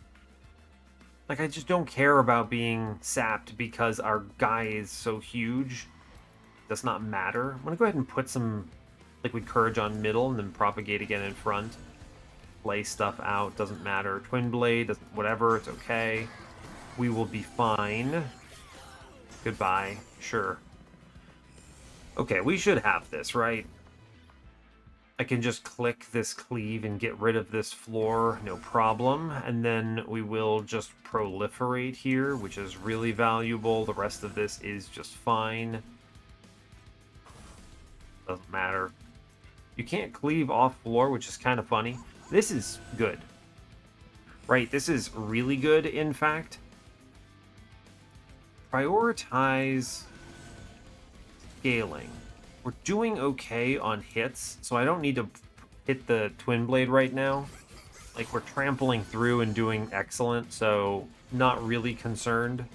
Like, I just don't care about being sapped because our guy is so huge. Does not matter. I'm going to go ahead and put some Liquid Courage on middle and then propagate again in front. Play stuff out. Doesn't matter. Twin Blade, doesn't, whatever. It's okay. We will be fine. Goodbye. Sure. Okay, we should have this, right? I can just click this cleave and get rid of this floor, no problem. And then we will just proliferate here, which is really valuable. The rest of this is just fine. Doesn't matter. You can't cleave off floor, which is kind of funny. This is good. Right, this is really good, in fact. Prioritize scaling. We're doing okay on hits, so I don't need to hit the Twin Blade right now. Like, we're trampling through and doing excellent, so not really concerned. I'm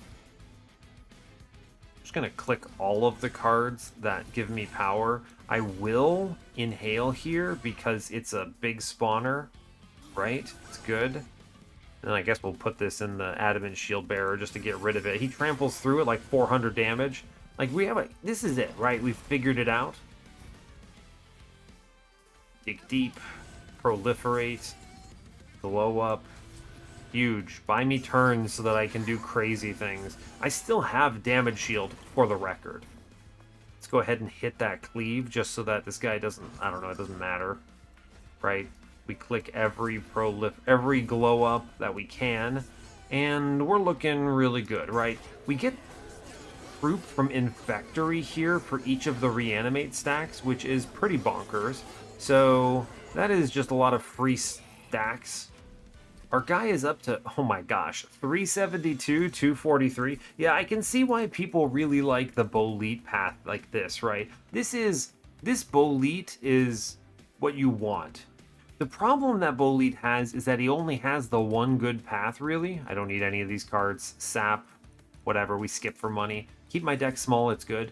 just going to click all of the cards that give me power. I will Inhale here because it's a big spawner, right? It's good. And I guess we'll put this in the Adamant Shield Bearer just to get rid of it. He tramples through it like 400 damage. Like, we have a... This is it, right? We've figured it out. Dig Deep. Proliferate. Glow Up. Huge. Buy me turns so that I can do crazy things. I still have Damage Shield, for the record. Let's go ahead and hit that Cleave just so that this guy doesn't... I don't know, it doesn't matter. Right? We click every Glow Up that we can. And we're looking really good, right? We get Troop from Infectory here for each of the Reanimate stacks, which is pretty bonkers. So that is just a lot of free stacks. Our guy is up to, oh my gosh, 372, 243. Yeah, I can see why people really like the Bolete path like this, right? This Bolete is what you want. The problem that Bolide has is that he only has the one good path, really. I don't need any of these cards. Sap, whatever, we skip for money. Keep my deck small, it's good.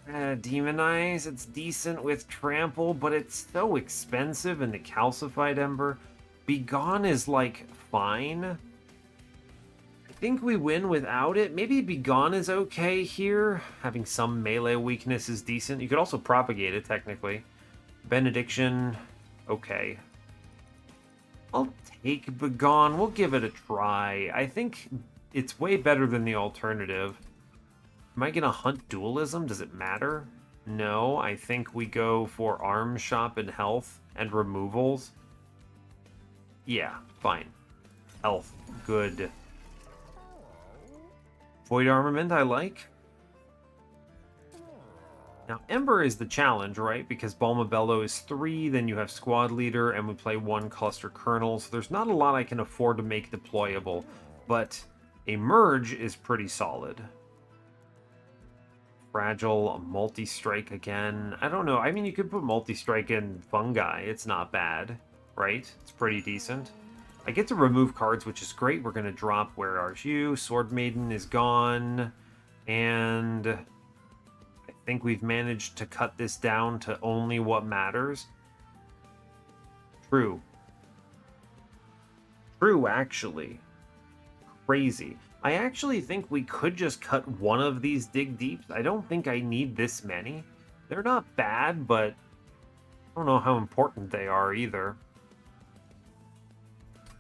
Demonize, it's decent with Trample, but it's so expensive in the Calcified Ember. Begone is, like, fine. I think we win without it. Maybe Begone is okay here. Having some melee weakness is decent. You could also propagate it, technically. Benediction, okay. I'll take Begone. We'll give it a try. I think it's way better than the alternative. Am I going to hunt dualism? Does it matter? No, I think we go for arms shop and health and removals. Yeah, fine. Health, good. Void armament, I like. Now, Ember is the challenge, right? Because Balmabello is 3, then you have Squad Leader, and we play 1 Cluster Colonel, so there's not a lot I can afford to make deployable, but a Merge is pretty solid. Fragile, multi-strike again. I don't know. I mean, you could put multi-strike in Funguy. It's not bad, right? It's pretty decent. I get to remove cards, which is great. We're going to drop Where Are You? Sword Maiden is gone. And I think we've managed to cut this down to only what matters. True. True, actually. Crazy. I actually think we could just cut one of these Dig Deeps. I don't think I need this many. They're not bad, but I don't know how important they are either.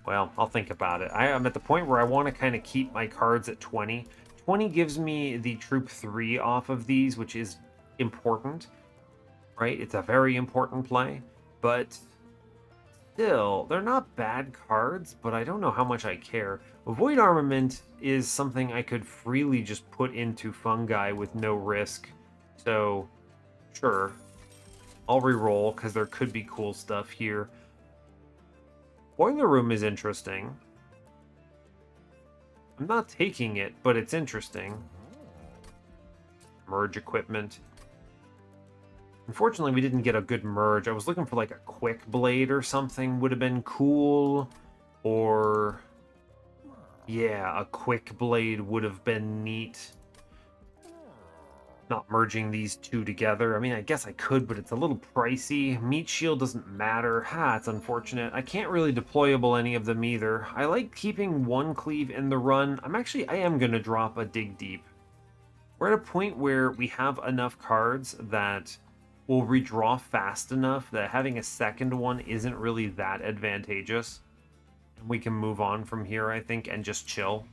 Well, I'll think about it. I'm at the point where I want to kind of keep my cards at 20. 20 gives me the Troop 3 off of these, which is important, right? It's a very important play, but still, they're not bad cards, but I don't know how much I care. Void Armament is something I could freely just put into Funguy with no risk. So, sure. I'll reroll, because there could be cool stuff here. Boiler Room is interesting. I'm not taking it, but it's interesting. Merge equipment. Unfortunately, we didn't get a good merge. I was looking for like a quick blade or something would have been cool. Or, yeah, a quick blade would have been neat. Not merging these two together. I mean, I guess I could, but it's a little pricey. Meat Shield doesn't matter. It's unfortunate. I can't really deployable any of them either. I like keeping one cleave in the run. I am going to drop a Dig Deep. We're at a point where we have enough cards that we'll redraw fast enough that having a second one isn't really that advantageous. And we can move on from here, I think, and just chill.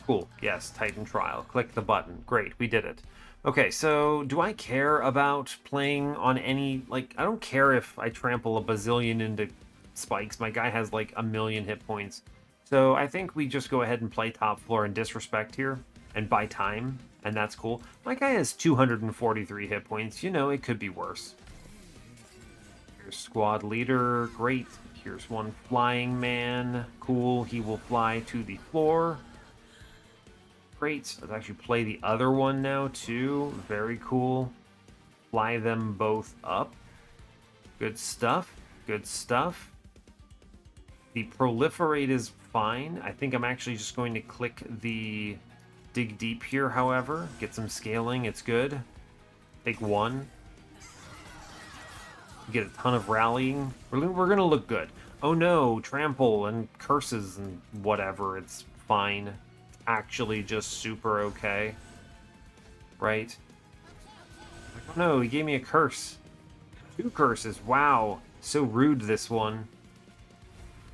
Cool. Yes, Titan Trial. Click the button. Great, we did it. Okay, so do I care about playing on any... Like, I don't care if I trample a bazillion into spikes. My guy has like 1,000,000 hit points. So I think we just go ahead and play top floor and disrespect here and buy time, and that's cool. My guy has 243 hit points. You know, it could be worse. Here's Squad Leader. Great. Here's one Flying Man. Cool. He will fly to the floor. Great. Let's actually play the other one now, too. Very cool. Fly them both up. Good stuff. Good stuff. The Proliferate is fine. I think I'm actually just going to click the Dig Deep here, however. Get some scaling. It's good. Take one. Get a ton of rallying. We're going to look good. Oh no, trample and curses and whatever. It's fine. Actually just super okay. Right? Oh no, he gave me a curse. 2 curses. Wow. So rude, this one.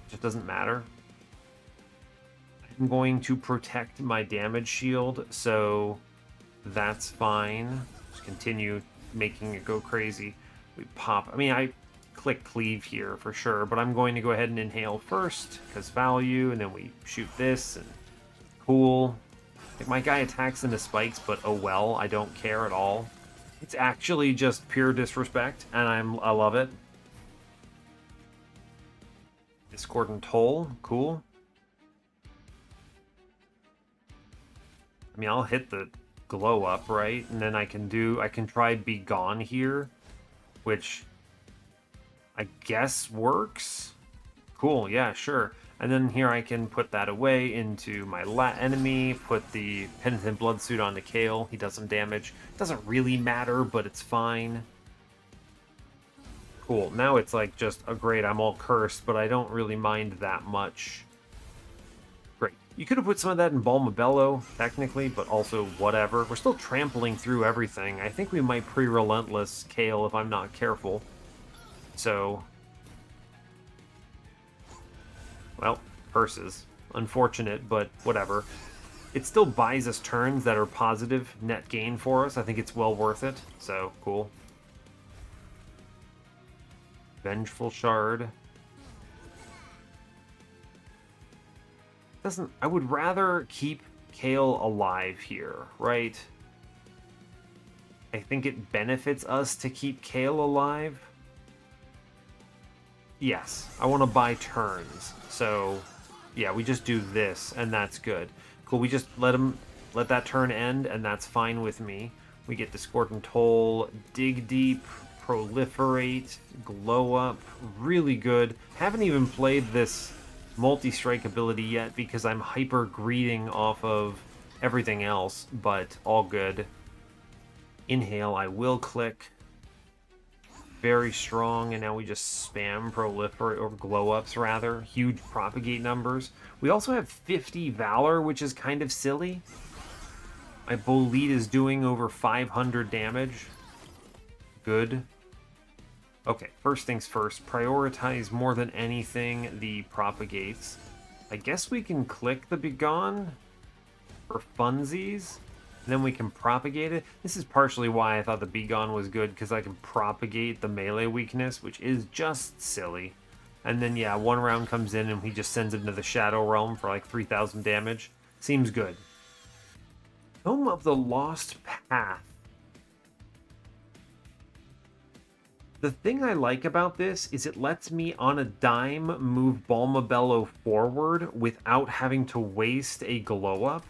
Just doesn't matter. I'm going to protect my damage shield, so that's fine. Just continue making it go crazy. We pop. I mean, I click cleave here for sure, but I'm going to go ahead and inhale first, because value, and then we shoot this, and cool. Like, my guy attacks into spikes, but oh well, I don't care at all. It's actually just pure disrespect, and I love it. Discordant Toll, cool. I mean, I'll hit the glow up, right? And then I can try Be Gone here, which I guess works. Cool, yeah, sure. And then here I can put that away into my enemy, put the Penitent Bloodsuit onto Kale. He does some damage. Doesn't really matter, but it's fine. Cool, now it's like just, oh great, I'm all cursed, but I don't really mind that much. Great. You could have put some of that in Balmabello, technically, but also whatever. We're still trampling through everything. I think we might pre-relentless Kale if I'm not careful. So, well, curses. Unfortunate, but whatever. It still buys us turns that are positive net gain for us. I think it's well worth it. So, cool. Vengeful Shard. Doesn't... I would rather keep Kale alive here, right? I think it benefits us to keep Kale alive. Yes, I want to buy turns. So, yeah, we just do this, and that's good. Cool, we just let that turn end, and that's fine with me. We get Discordant Toll, Dig Deep, Proliferate, Glow Up, really good. Haven't even played this multi-strike ability yet because I'm hyper greeting off of everything else, but all good. Inhale, I will click. Very strong, and now we just spam proliferate, or glow ups rather. Huge propagate numbers. We also have 50 Valor, which is kind of silly. My Bolide is doing over 500 damage. Good. Okay, first things first. Prioritize more than anything the propagates. I guess we can click the Begone for funsies. Then we can propagate it. This is partially why I thought the Begone was good, because I can propagate the melee weakness, which is just silly. And then, yeah, one round comes in and he just sends it into the Shadow Realm for like 3,000 damage. Seems good. Tome of the Lost Path. The thing I like about this is it lets me, on a dime, move Balmabello forward without having to waste a glow up.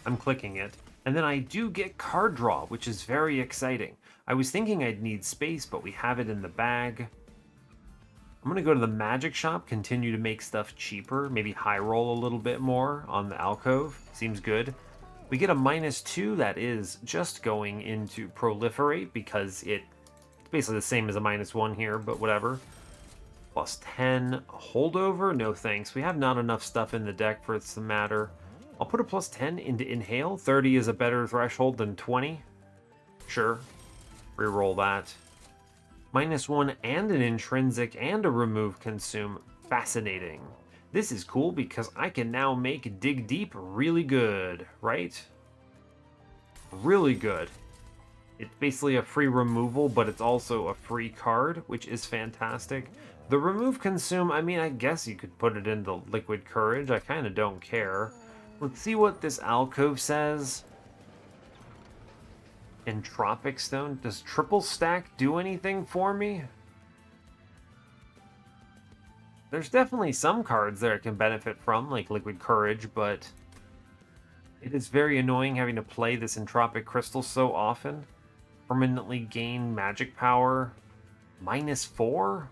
I'm clicking it. And then I do get card draw, which is very exciting. I was thinking I'd need space, but we have it in the bag. I'm going to go to the magic shop, continue to make stuff cheaper, maybe high roll a little bit more on the alcove. Seems good. We get a -2, that is just going into proliferate because it's basically the same as a -1 here, but whatever. +10 holdover, no thanks. We have not enough stuff in the deck for it to matter. I'll put a +10 into inhale. 30 is a better threshold than 20. Sure. Reroll that. -1 and an intrinsic and a remove consume. Fascinating. This is cool because I can now make Dig Deep really good, right? Really good. It's basically a free removal, but it's also a free card, which is fantastic. The remove consume, I mean, I guess you could put it into Liquid Courage. I kind of don't care. Let's see what this alcove says. Entropic Stone. Does triple stack do anything for me? There's definitely some cards that I can benefit from, like Liquid Courage, but it is very annoying having to play this Entropic Crystal so often. Permanently gain magic power. -4?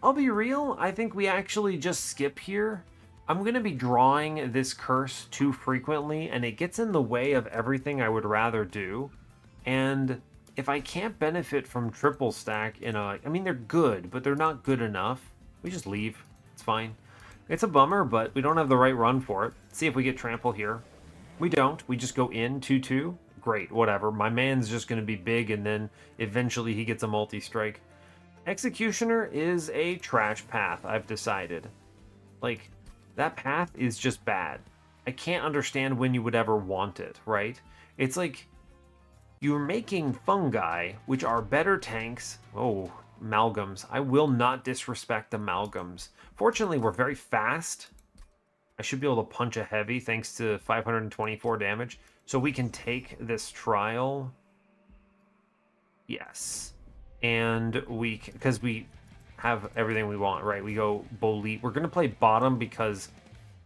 I'll be real, I think we actually just skip here. I'm going to be drawing this curse too frequently, and it gets in the way of everything I would rather do. And if I can't benefit from triple stack in a... I mean, they're good, but they're not good enough. We just leave. It's fine. It's a bummer, but we don't have the right run for it. See if we get trample here. We don't. We just go in 2-2. Great, whatever. My man's just going to be big, and then eventually he gets a multi-strike. Executioner is a trash path, I've decided. Like... that path is just bad. I can't understand when you would ever want it, right? It's like you're making fungi, which are better tanks. Oh, amalgams. I will not disrespect amalgams. Fortunately, we're very fast. I should be able to punch a heavy thanks to 524 damage. So we can take this trial. Yes. And because we have everything we want, right? We go Bolide. We're going to play bottom because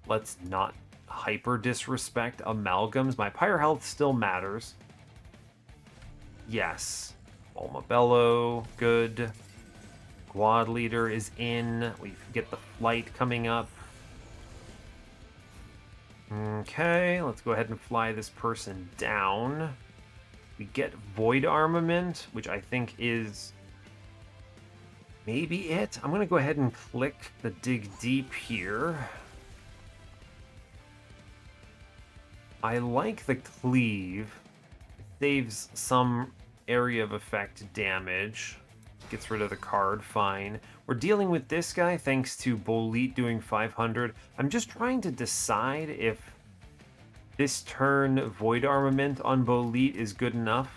let's not hyper disrespect amalgams. My pyre health still matters. Yes. Bello, good. Squad leader is in. We get the flight coming up. Okay, let's go ahead and fly this person down. We get void armament, which I think is maybe it. I'm going to go ahead and click the dig deep here. I like the cleave. It saves some area of effect damage. Gets rid of the card, fine. We're dealing with this guy thanks to Bolit doing 500. I'm just trying to decide if this turn Void Armament on Bolit is good enough.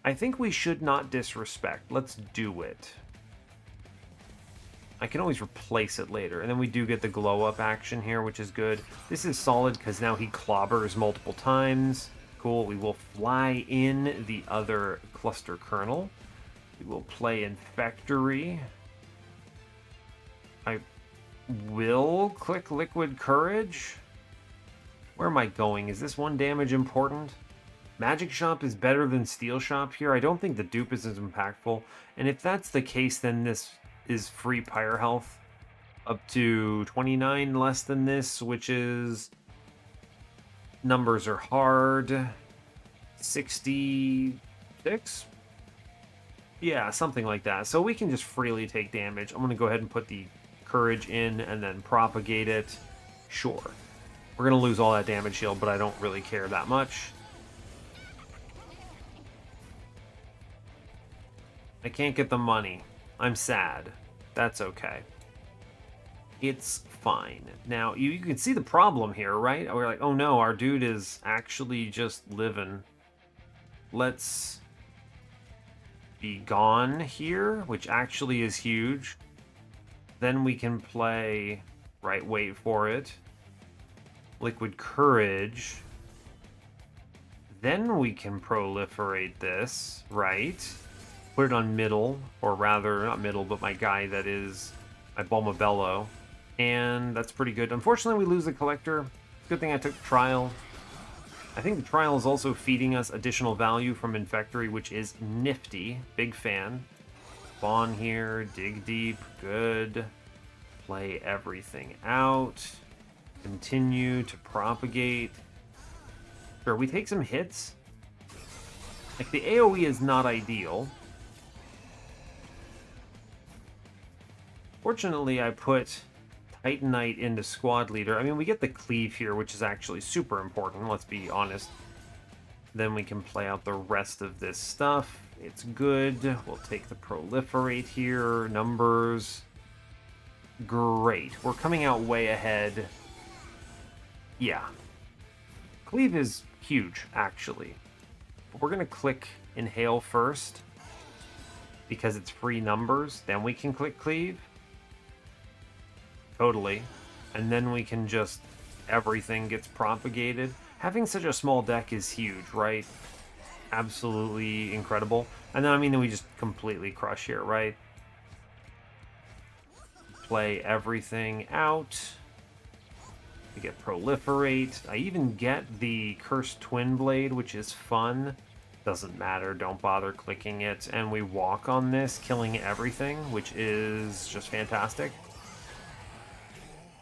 I think we should not disrespect. Let's do it. I can always replace it later. And then we do get the glow up action here, which is good. This is solid because now he clobbers multiple times. Cool. We will fly in the other cluster kernel. We will play Infectory. I will click Liquid Courage. Where am I going? Is this one damage important? Magic Shop is better than Steel Shop here. I don't think the dupe is as impactful. And if that's the case, then this is free Pyre health. Up to 29 less than this, which is... Numbers are hard. 66? Yeah, something like that. So we can just freely take damage. I'm going to go ahead and put the Courage in and then propagate it. Sure. We're going to lose all that damage shield, but I don't really care that much. I can't get the money. I'm sad. That's okay. It's fine. Now, you can see the problem here, right? We're like, oh no, our dude is actually just living. Let's be gone here, which actually is huge. Then we can play, right, wait for it. Liquid Courage. Then we can proliferate this, right? Put it on middle, or rather, not middle, but my guy that is my Bulmabello. And that's pretty good. Unfortunately, we lose the Collector. Good thing I took Trial. I think the Trial is also feeding us additional value from Infectory, which is nifty. Big fan. Spawn here, dig deep, good. Play everything out. Continue to propagate. Sure, we take some hits. Like, the AoE is not ideal. Fortunately, I put Titanite into Squad Leader. I mean, we get the Cleave here, which is actually super important, let's be honest. Then we can play out the rest of this stuff. It's good. We'll take the Proliferate here. Numbers. Great. We're coming out way ahead. Yeah. Cleave is huge, actually. But we're going to click Inhale first, because it's free numbers. Then we can click Cleave. Totally. And then we can just... everything gets propagated. Having such a small deck is huge, right? Absolutely incredible. And then, I mean, then we just completely crush here, right? Play everything out. We get Proliferate. I even get the Cursed Twin Blade, which is fun. Doesn't matter, don't bother clicking it. And we walk on this, killing everything, which is just fantastic.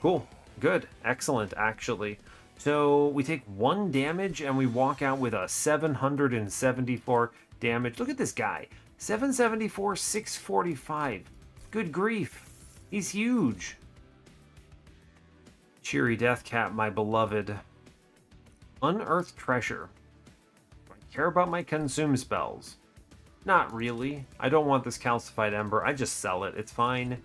Cool. Good. Excellent, actually. So we take 1 damage and we walk out with a 774 damage. Look at this guy. 774, 645. Good grief. He's huge. Cheery Deathcap, my beloved. Unearthed Treasure. Do I care about my consume spells? Not really. I don't want this Calcified Ember. I just sell it. It's fine.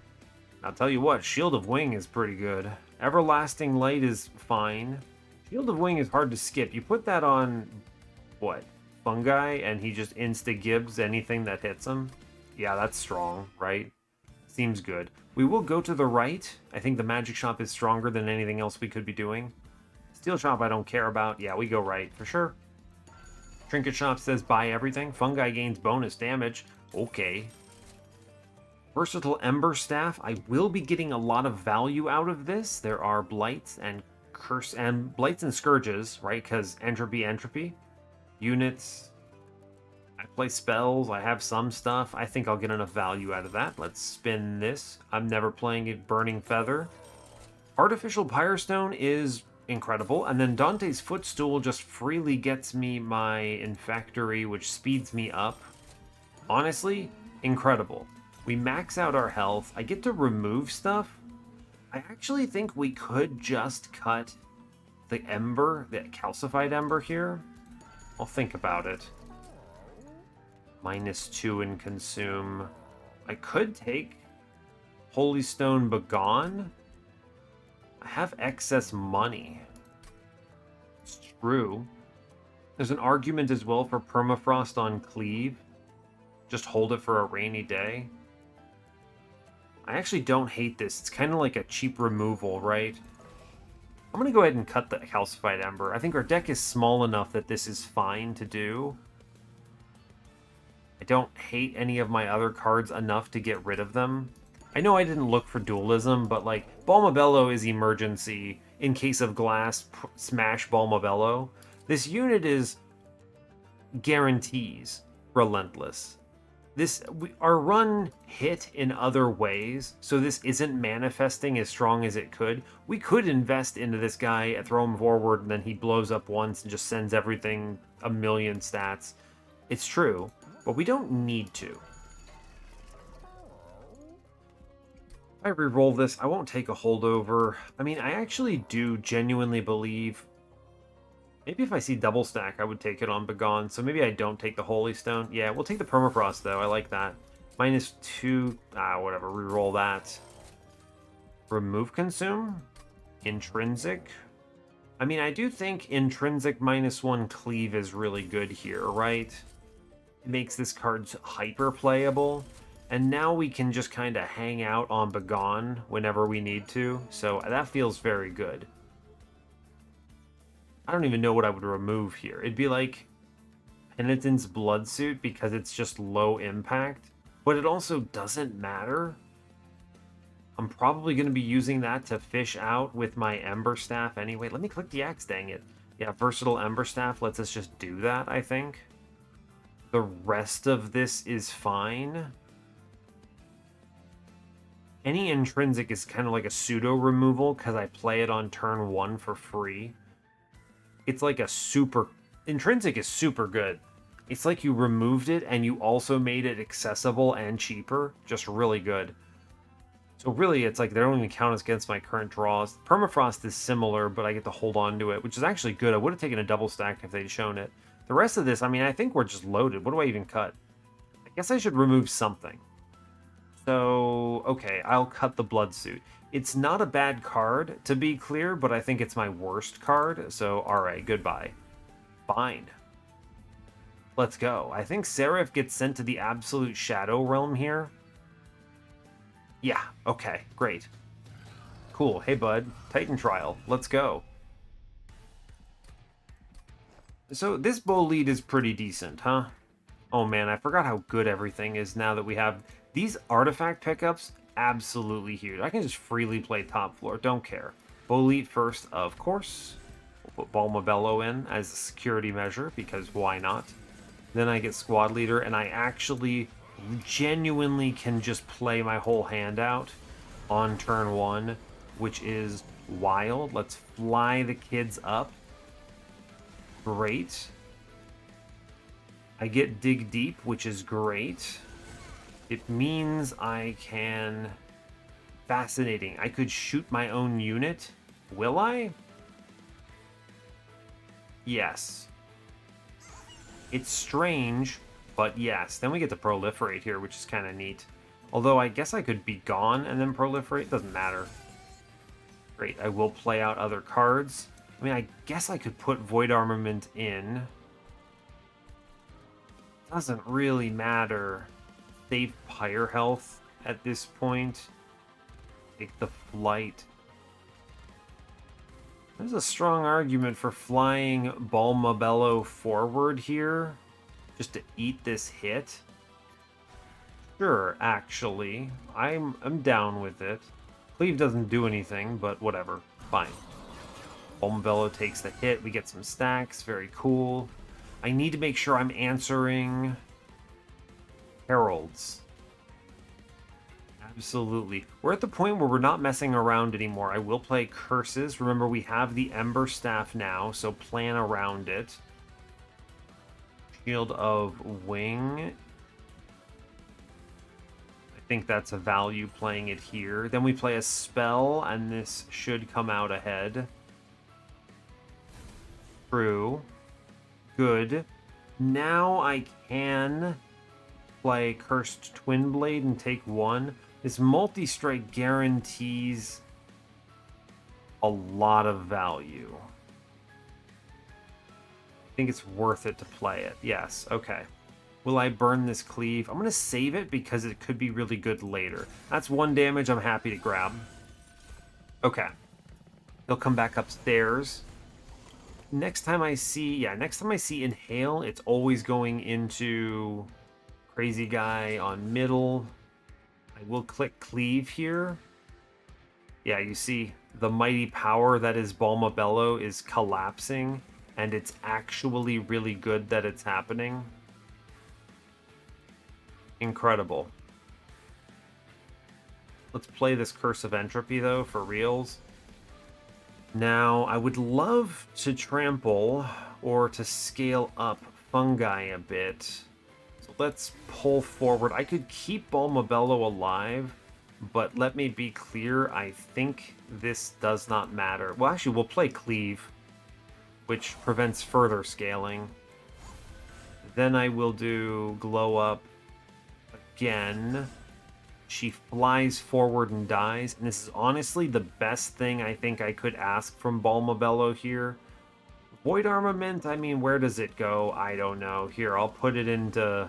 I'll tell you what, Shield of Wing is pretty good. Everlasting Light is fine. Shield of Wing is hard to skip. You put that on, what, Funguy, and he just insta-gibs anything that hits him? Yeah, that's strong, right? Seems good. We will go to the right. I think the Magic Shop is stronger than anything else we could be doing. Steel Shop I don't care about. Yeah, we go right, for sure. Trinket Shop says buy everything. Funguy gains bonus damage. Okay. Versatile Ember Staff. I will be getting a lot of value out of this. There are Blights and Blights and Scourges, right? Because entropy. Units. I play spells, I have some stuff. I think I'll get enough value out of that. Let's spin this. I'm never playing a Burning Feather. Artificial Pyrestone is incredible, and then Dante's Footstool just freely gets me my Infectory, which speeds me up. Honestly, incredible. We max out our health. I get to remove stuff. I actually think we could just cut the Ember, the Calcified Ember here. I'll think about it. -2 in consume. I could take Holy Stone Begone. I have excess money. It's true. There's an argument as well for Permafrost on Cleave. Just hold it for a rainy day. I actually don't hate this. It's kind of like a cheap removal, right? I'm going to go ahead and cut the Calcified Ember. I think our deck is small enough that this is fine to do. I don't hate any of my other cards enough to get rid of them. I know I didn't look for dualism, but like Balmabello is emergency. In case of glass, smash Balmabello. This unit is guarantees relentless. Our run hit in other ways, so this isn't manifesting as strong as it could. We could invest into this guy and throw him forward, and then he blows up once and just sends everything a million stats. It's true, but we don't need to. If I re-roll this, I won't take a holdover. I mean, I actually do genuinely believe... Maybe if I see double stack, I would take it on Begone, so maybe I don't take the Holy Stone. Yeah, we'll take the Permafrost, though. I like that. -2... whatever. Re-roll that. Remove Consume? Intrinsic? I mean, I do think Intrinsic -1 Cleave is really good here, right? It makes this card hyper-playable. And now we can just kind of hang out on Begone whenever we need to, so that feels very good. I don't even know what I would remove here. It'd be like Penitent's Bloodsuit because it's just low impact, but it also doesn't matter. I'm probably going to be using that to fish out with my Ember Staff anyway. Let me click the X, dang it. Yeah, Versatile Ember Staff lets us just do that, I think. The rest of this is fine. Any Intrinsic is kind of like a pseudo removal because I play it on turn 1 for free. It's like a super... Intrinsic is super good. It's like you removed it and you also made it accessible and cheaper. Just really good. So really, it's like they don't even count against my current draws. Permafrost is similar, but I get to hold on to it, which is actually good. I would have taken a double stack if they'd shown it. The rest of this, I mean, I think we're just loaded. What do I even cut? I guess I should remove something. So, okay, I'll cut the Bloodsuit. It's not a bad card, to be clear, but I think it's my worst card, so alright, goodbye. Fine. Let's go. I think Seraph gets sent to the Absolute Shadow Realm here. Yeah, okay, great. Cool, hey bud, Titan Trial, let's go. So this bow lead is pretty decent, huh? Oh man, I forgot how good everything is now that we have these artifact pickups. Absolutely huge. I can just freely play top floor, don't care. Bolete first, of course. We'll put Balmabello in as a security measure, because why not? Then I get squad leader, and I actually genuinely can just play my whole hand out on turn 1, which is wild. Let's fly the kids up. Great. I get dig deep, which is great. It means I can... Fascinating. I could shoot my own unit. Will I? Yes. It's strange, but yes. Then we get to proliferate here, which is kind of neat. Although I guess I could be gone and then proliferate. Doesn't matter. Great. I will play out other cards. I mean, I guess I could put Void Armament in. Doesn't really matter. Save Pyre health at this point. Take the flight. There's a strong argument for flying Balmabello forward here, just to eat this hit. Sure, actually, I'm down with it. Cleave doesn't do anything, but whatever, fine. Balmabello takes the hit. We get some stacks. Very cool. I need to make sure I'm answering heralds. Absolutely. We're at the point where we're not messing around anymore. I will play curses. Remember, we have the Ember Staff now, so plan around it. Shield of Wing. I think that's a value playing it here. Then we play a spell, and this should come out ahead. True. Good. Now I can play Cursed Twin Blade and take one. This multi-strike guarantees a lot of value. I think it's worth it to play it. Yes, okay. Will I burn this cleave? I'm going to save it because it could be really good later. That's one damage I'm happy to grab. Okay. He'll come back upstairs. Next time I see Inhale, it's always going into Crazy Guy on middle. I will click Cleave here. Yeah, you see the mighty power that is Balma Bello is collapsing, and it's actually really good that it's happening. Incredible. Let's play this Curse of Entropy, though, for reals. Now, I would love to trample or to scale up Funguy a bit. So let's pull forward. I could keep Balma Bello alive, but let me be clear, I think this does not matter. Well, actually, we'll play Cleave, which prevents further scaling. Then I will do Glow Up again. She flies forward and dies, and this is honestly the best thing I think I could ask from Balma Bello here. Void Armament, I mean, where does it go? I don't know. Here, I'll put it into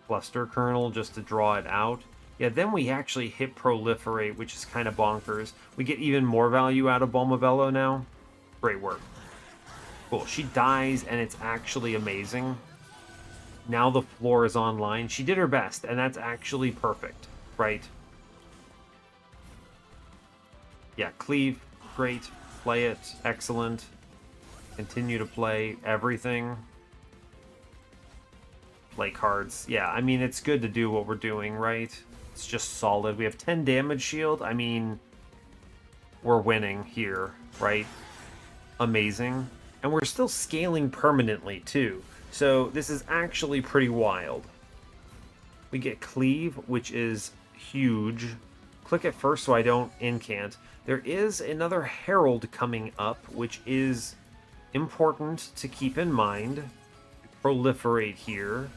Cluster Kernel just to draw it out. Yeah, then we actually hit Proliferate, which is kind of bonkers. We get even more value out of Balma Bello now. Great work. Cool, she dies, and it's actually amazing. Now the floor is online. She did her best, and that's actually perfect. Right. Yeah, Cleave, great. Play it, excellent. Continue to play everything. Play cards. Yeah, I mean, it's good to do what we're doing, right? It's just solid. We have 10 damage shield. I mean, we're winning here, right? Amazing. And we're still scaling permanently, too. So this is actually pretty wild. We get Cleave, which is huge. Click it first so I don't incant. There is another Herald coming up, which is important to keep in mind. Proliferate here.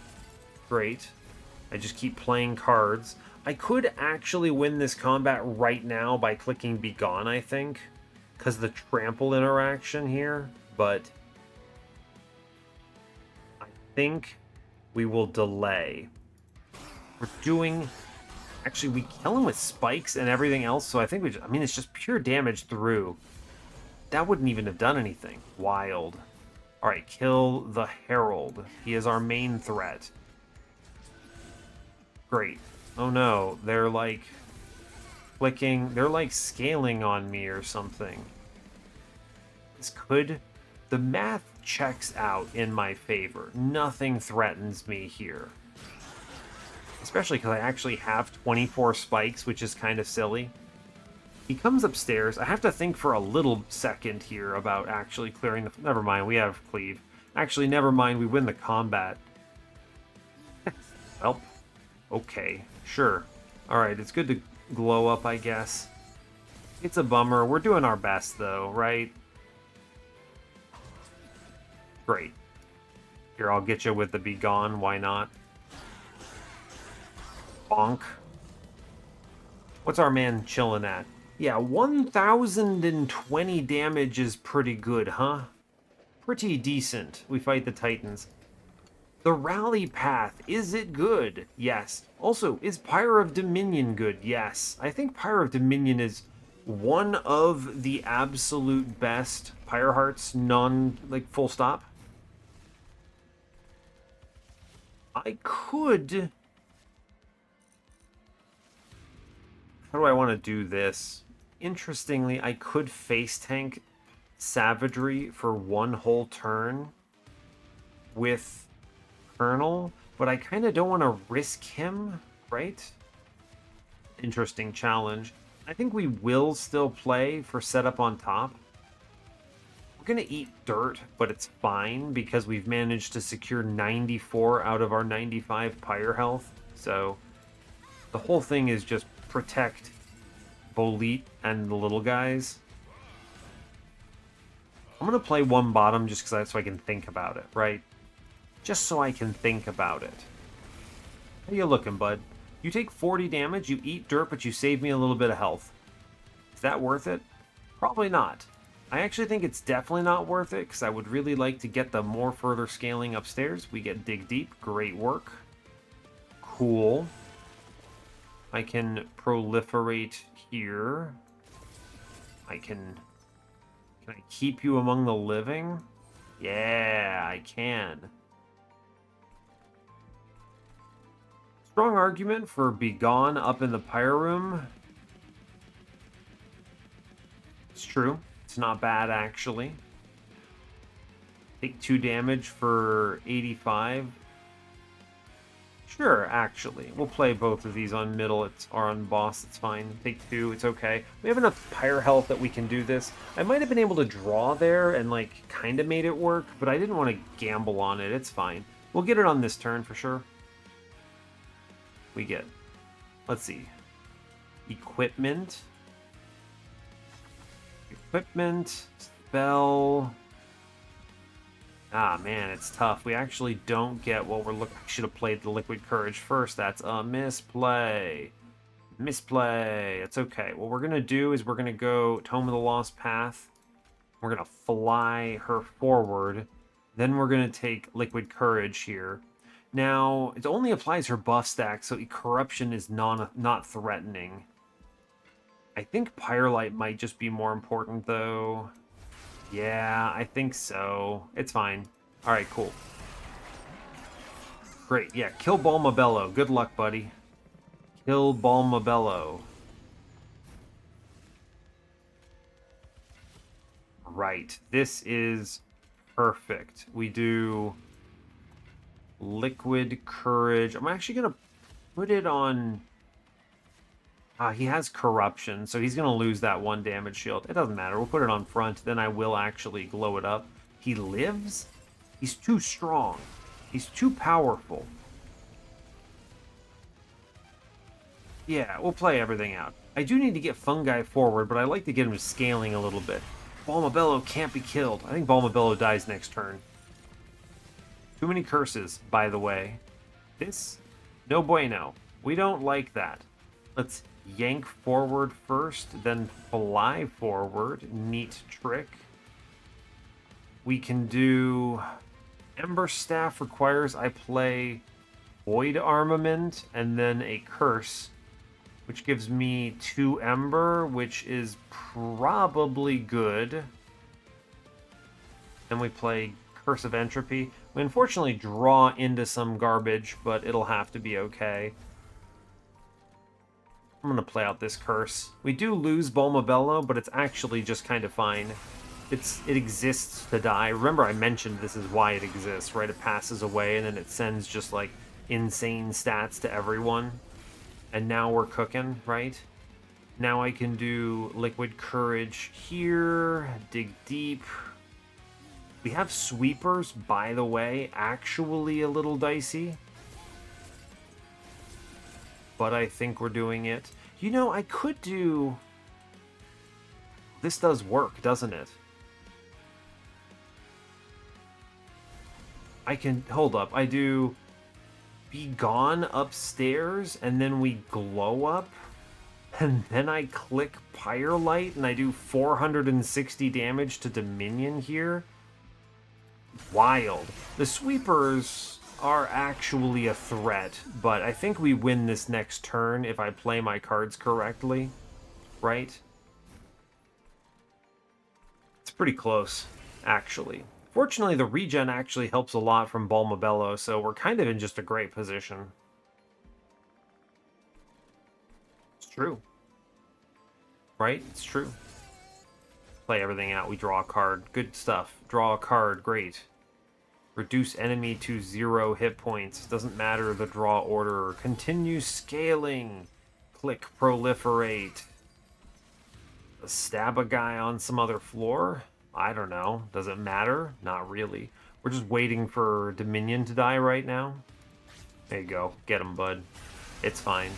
Great. I just keep playing cards. I could actually win this combat right now by clicking Begone, I think, because of the trample interaction here, but I think we will delay. We're doing... Actually, we kill him with spikes and everything else, so I think we just... I mean, it's just pure damage through. That wouldn't even have done anything. Wild. Alright, kill the Herald. He is our main threat. Great. Oh no, they're like... Clicking... They're like scaling on me or something. This could... The math checks out in my favor. Nothing threatens me here. Especially because I actually have 24 spikes, which is kind of silly. He comes upstairs. I have to think for a little second here about actually clearing the... Never mind, we have Cleave. Actually, never mind, we win the combat. Well, okay, sure. Alright, it's good to glow up, I guess. It's a bummer. We're doing our best, though, right? Great. Here, I'll get you with the Begone. Why not? Bonk. What's our man chilling at? Yeah, 1,020 damage is pretty good, huh? Pretty decent. We fight the Titans. The Rally Path, is it good? Yes. Also, is Pyre of Dominion good? Yes. I think Pyre of Dominion is one of the absolute best Pyre Hearts, full stop. I could... How do I want to do this? Interestingly, I could face tank Savagery for one whole turn with Colonel, but I kind of don't want to risk him, right? Interesting challenge. I think we will still play for setup on top. We're going to eat dirt, but it's fine because we've managed to secure 94 out of our 95 Pyre health. So the whole thing is just protect Bolete and the little guys. I'm going to play one bottom just because so I can think about it, right? Just so I can think about it. How you looking, bud? You take 40 damage, you eat dirt, but you save me a little bit of health. Is that worth it? Probably not. I actually think it's definitely not worth it because I would really like to get the more further scaling upstairs. We get dig deep. Great work. Cool. I can proliferate here. Can I keep you among the living? Yeah, I can. Strong argument for Begone up in the Pyre Room. It's true. It's not bad, actually. Take 2 damage for 85. Sure, actually. We'll play both of these on middle or on boss. It's fine. Take 2. It's okay. We have enough Pyre health that we can do this. I might have been able to draw there and, like, kind of made it work, but I didn't want to gamble on it. It's fine. We'll get it on this turn for sure. We get, let's see, equipment, spell. Ah, man, it's tough. We actually don't get what we're looking. I should have played the Liquid Courage first. That's a misplay. It's okay. What we're going to do is we're going to go Tome of the Lost Path. We're going to fly her forward. Then we're going to take Liquid Courage here. Now, it only applies her buff stack, so corruption is not threatening. I think Pyrelight might just be more important, though. Yeah, I think so. It's fine. Alright, cool. Great, yeah, kill Balmabello. Good luck, buddy. Kill Balmabello. Right, this is perfect. We do Liquid Courage. I'm actually going to put it on... he has Corruption, so he's going to lose that 1 damage shield. It doesn't matter. We'll put it on front, then I will actually glow it up. He lives? He's too strong. He's too powerful. Yeah, we'll play everything out. I do need to get Funguy forward, but I like to get him scaling a little bit. Balmabello can't be killed. I think Balmabello dies next turn. Too many curses, by the way. This? No bueno. We don't like that. Let's yank forward first, then fly forward. Neat trick. We can do... Ember Staff requires I play Void Armament and then a Curse, which gives me 2 Ember, which is probably good. Then we play Curse of Entropy. We unfortunately draw into some garbage, but it'll have to be okay. I'm going to play out this curse. We do lose Balmabello, but it's actually just kind of fine. It exists to die. Remember I mentioned this is why it exists, right? It passes away and then it sends just like insane stats to everyone. And now we're cooking, right? Now I can do Liquid Courage here, dig deep. We have sweepers, by the way, actually a little dicey. But I think we're doing it. You know, I could do... This does work, doesn't it? I can... Hold up. I do... Be gone upstairs, and then we glow up. And then I click Pyre Light, and I do 460 damage to Dominion here. Wild. The sweepers are actually a threat, but I think we win this next turn if I play my cards correctly, right? It's pretty close, actually. Fortunately, the regen actually helps a lot from Balmabello, so we're kind of in just a great position. It's true. Right? It's true. Play everything out. We draw a card. Good stuff. Draw a card. Great. Reduce enemy to 0 hit points. Doesn't matter the draw order. Continue scaling. Click proliferate. Stab a guy on some other floor? I don't know. Does it matter? Not really. We're just waiting for Dominion to die right now. There you go. Get him, bud. It's fine.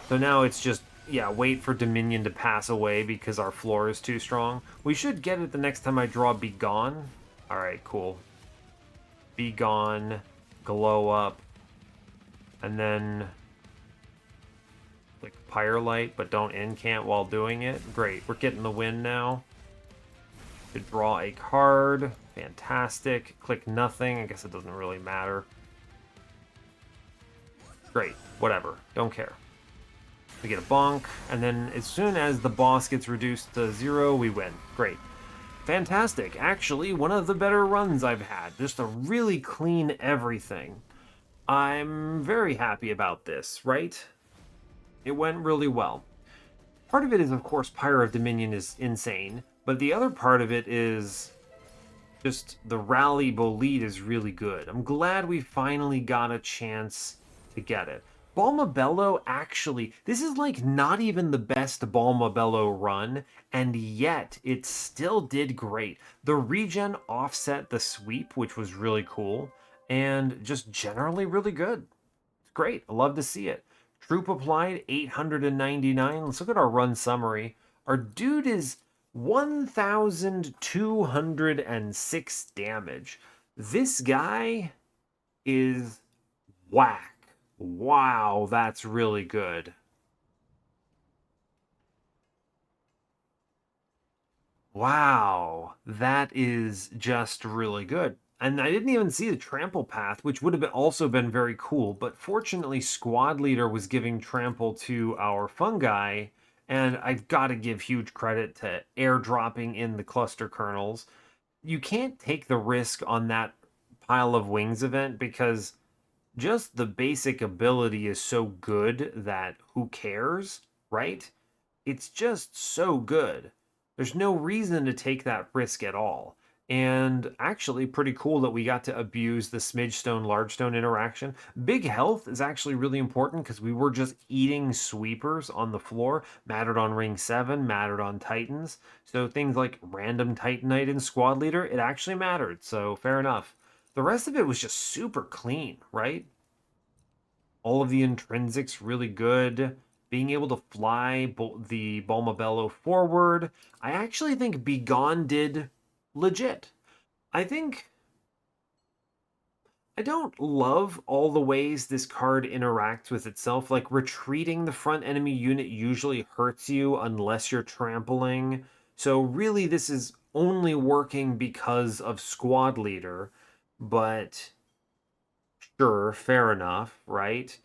So now it's just, yeah, wait for Dominion to pass away because our floor is too strong. We should get it the next time I draw Be Gone. Alright, cool. Be Gone. Glow up. And then like Pyre Light, but don't incant while doing it. Great, we're getting the win now. To draw a card. Fantastic. Click nothing. I guess it doesn't really matter. Great, whatever. Don't care. We get a bonk, and then as soon as the boss gets reduced to 0, we win. Great. Fantastic. Actually, one of the better runs I've had. Just a really clean everything. I'm very happy about this, right? It went really well. Part of it is, of course, Pyre of Dominion is insane, but the other part of it is just the rally bolide is really good. I'm glad we finally got a chance to get it. Balmabello, actually, this is like not even the best Balmabello run, and yet it still did great. The regen offset the sweep, which was really cool, and just generally really good. It's great. I love to see it. Troop applied, 899. Let's look at our run summary. Our dude is 1,206 damage. This guy is whack. Wow, that's really good. Wow, that is just really good. And I didn't even see the trample path, which would have also been very cool. But fortunately, squad leader was giving trample to our fungi. And I've got to give huge credit to airdropping in the cluster kernels. You can't take the risk on that pile of wings event because just the basic ability is so good that who cares, right? It's just so good. There's no reason to take that risk at all. And actually, pretty cool that we got to abuse the smidge stone, large stone interaction. Big health is actually really important because we were just eating sweepers on the floor. Mattered on ring 7, mattered on titans. So things like random titanite and squad leader, it actually mattered. So fair enough. The rest of it was just super clean, right? All of the intrinsics really good. Being able to fly the Balmabello forward. I actually think Begone did legit. I think I don't love all the ways this card interacts with itself. Like retreating the front enemy unit usually hurts you unless you're trampling. So really this is only working because of squad leader, but sure, fair enough, right?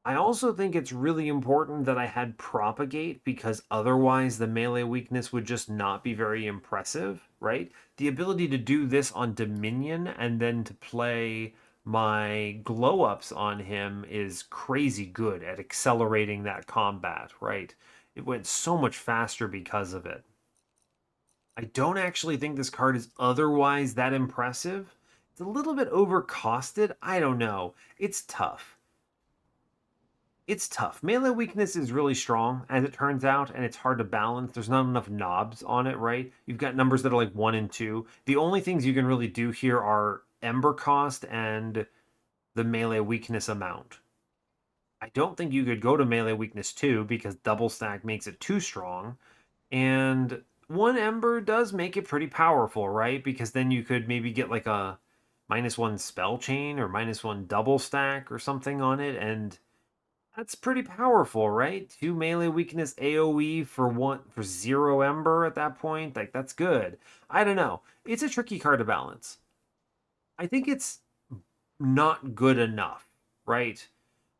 I also think it's really important that I had Propagate because otherwise the melee weakness would just not be very impressive, right? The ability to do this on Dominion and then to play my glow ups on him is crazy good at accelerating that combat, right? It went so much faster because of it. I don't actually think this card is otherwise that impressive. It's a little bit overcosted. I don't know. It's tough. It's tough. Melee weakness is really strong, as it turns out, and it's hard to balance. There's not enough knobs on it, right? You've got numbers that are like 1 and 2. The only things you can really do here are Ember cost and the melee weakness amount. I don't think you could go to melee weakness 2 because double stack makes it too strong. And 1 Ember does make it pretty powerful, right? Because then you could maybe get like a -1 spell chain or -1 double stack or something on it, and that's pretty powerful, right? 2 melee weakness AoE for 0 Ember at that point. Like, that's good. I don't know. It's a tricky card to balance. I think it's not good enough, right?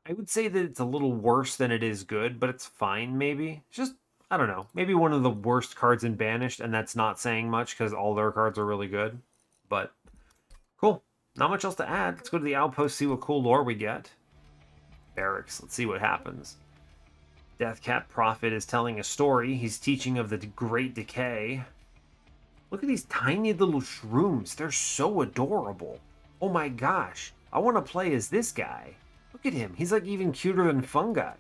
I would say that it's a little worse than it is good, but it's fine, maybe. It's just, I don't know. Maybe one of the worst cards in Banished, and that's not saying much because all their cards are really good. But, cool. Not much else to add. Let's go to the outpost, see what cool lore we get. Barracks. Let's see what happens. Deathcat Prophet is telling a story. He's teaching of the Great Decay. Look at these tiny little shrooms. They're so adorable. Oh my gosh, I want to play as this guy. Look at him, he's like even cuter than Funguy.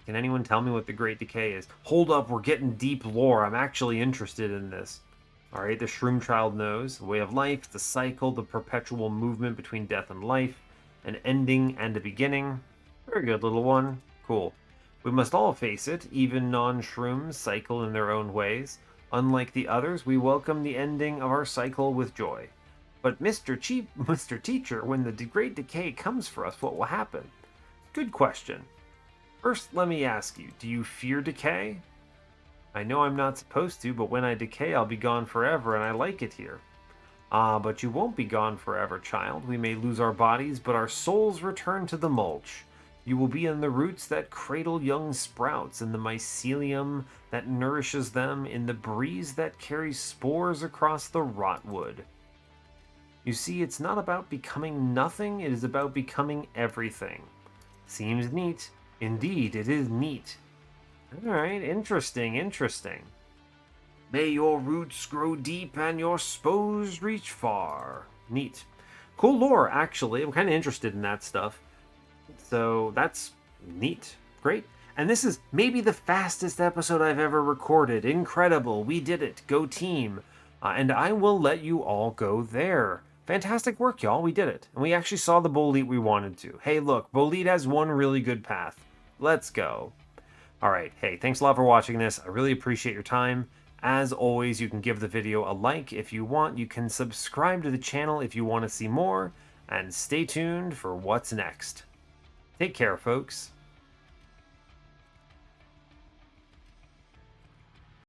Can anyone tell me what the Great Decay is? Hold up, we're getting deep lore. I'm actually interested in this. All right, the Shroom Child knows. The way of life, the cycle, the perpetual movement between death and life, an ending and a beginning. Very good, little one. Cool. We must all face it, even non-shrooms cycle in their own ways. Unlike the others, we welcome the ending of our cycle with joy. But Mr. Teacher, when the Great Decay comes for us, what will happen? Good question. First, let me ask you, do you fear decay? I know I'm not supposed to, but when I decay, I'll be gone forever, and I like it here. Ah, but you won't be gone forever, child. We may lose our bodies, but our souls return to the mulch. You will be in the roots that cradle young sprouts, in the mycelium that nourishes them, in the breeze that carries spores across the rotwood. You see, it's not about becoming nothing, it is about becoming everything. Seems neat. Indeed, it is neat. Alright, interesting, interesting. May your roots grow deep and your spores reach far. Neat. Cool lore, actually. I'm kind of interested in that stuff. So that's neat. Great. And this is maybe the fastest episode I've ever recorded. Incredible. We did it. Go team. And I will let you all go there. Fantastic work, y'all. We did it. And we actually saw the Bolete we wanted to. Hey, look, Bolete has one really good path. Let's go. All right. Hey, thanks a lot for watching this. I really appreciate your time. As always, you can give the video a like if you want. You can subscribe to the channel if you want to see more. And stay tuned for what's next. Take care, folks.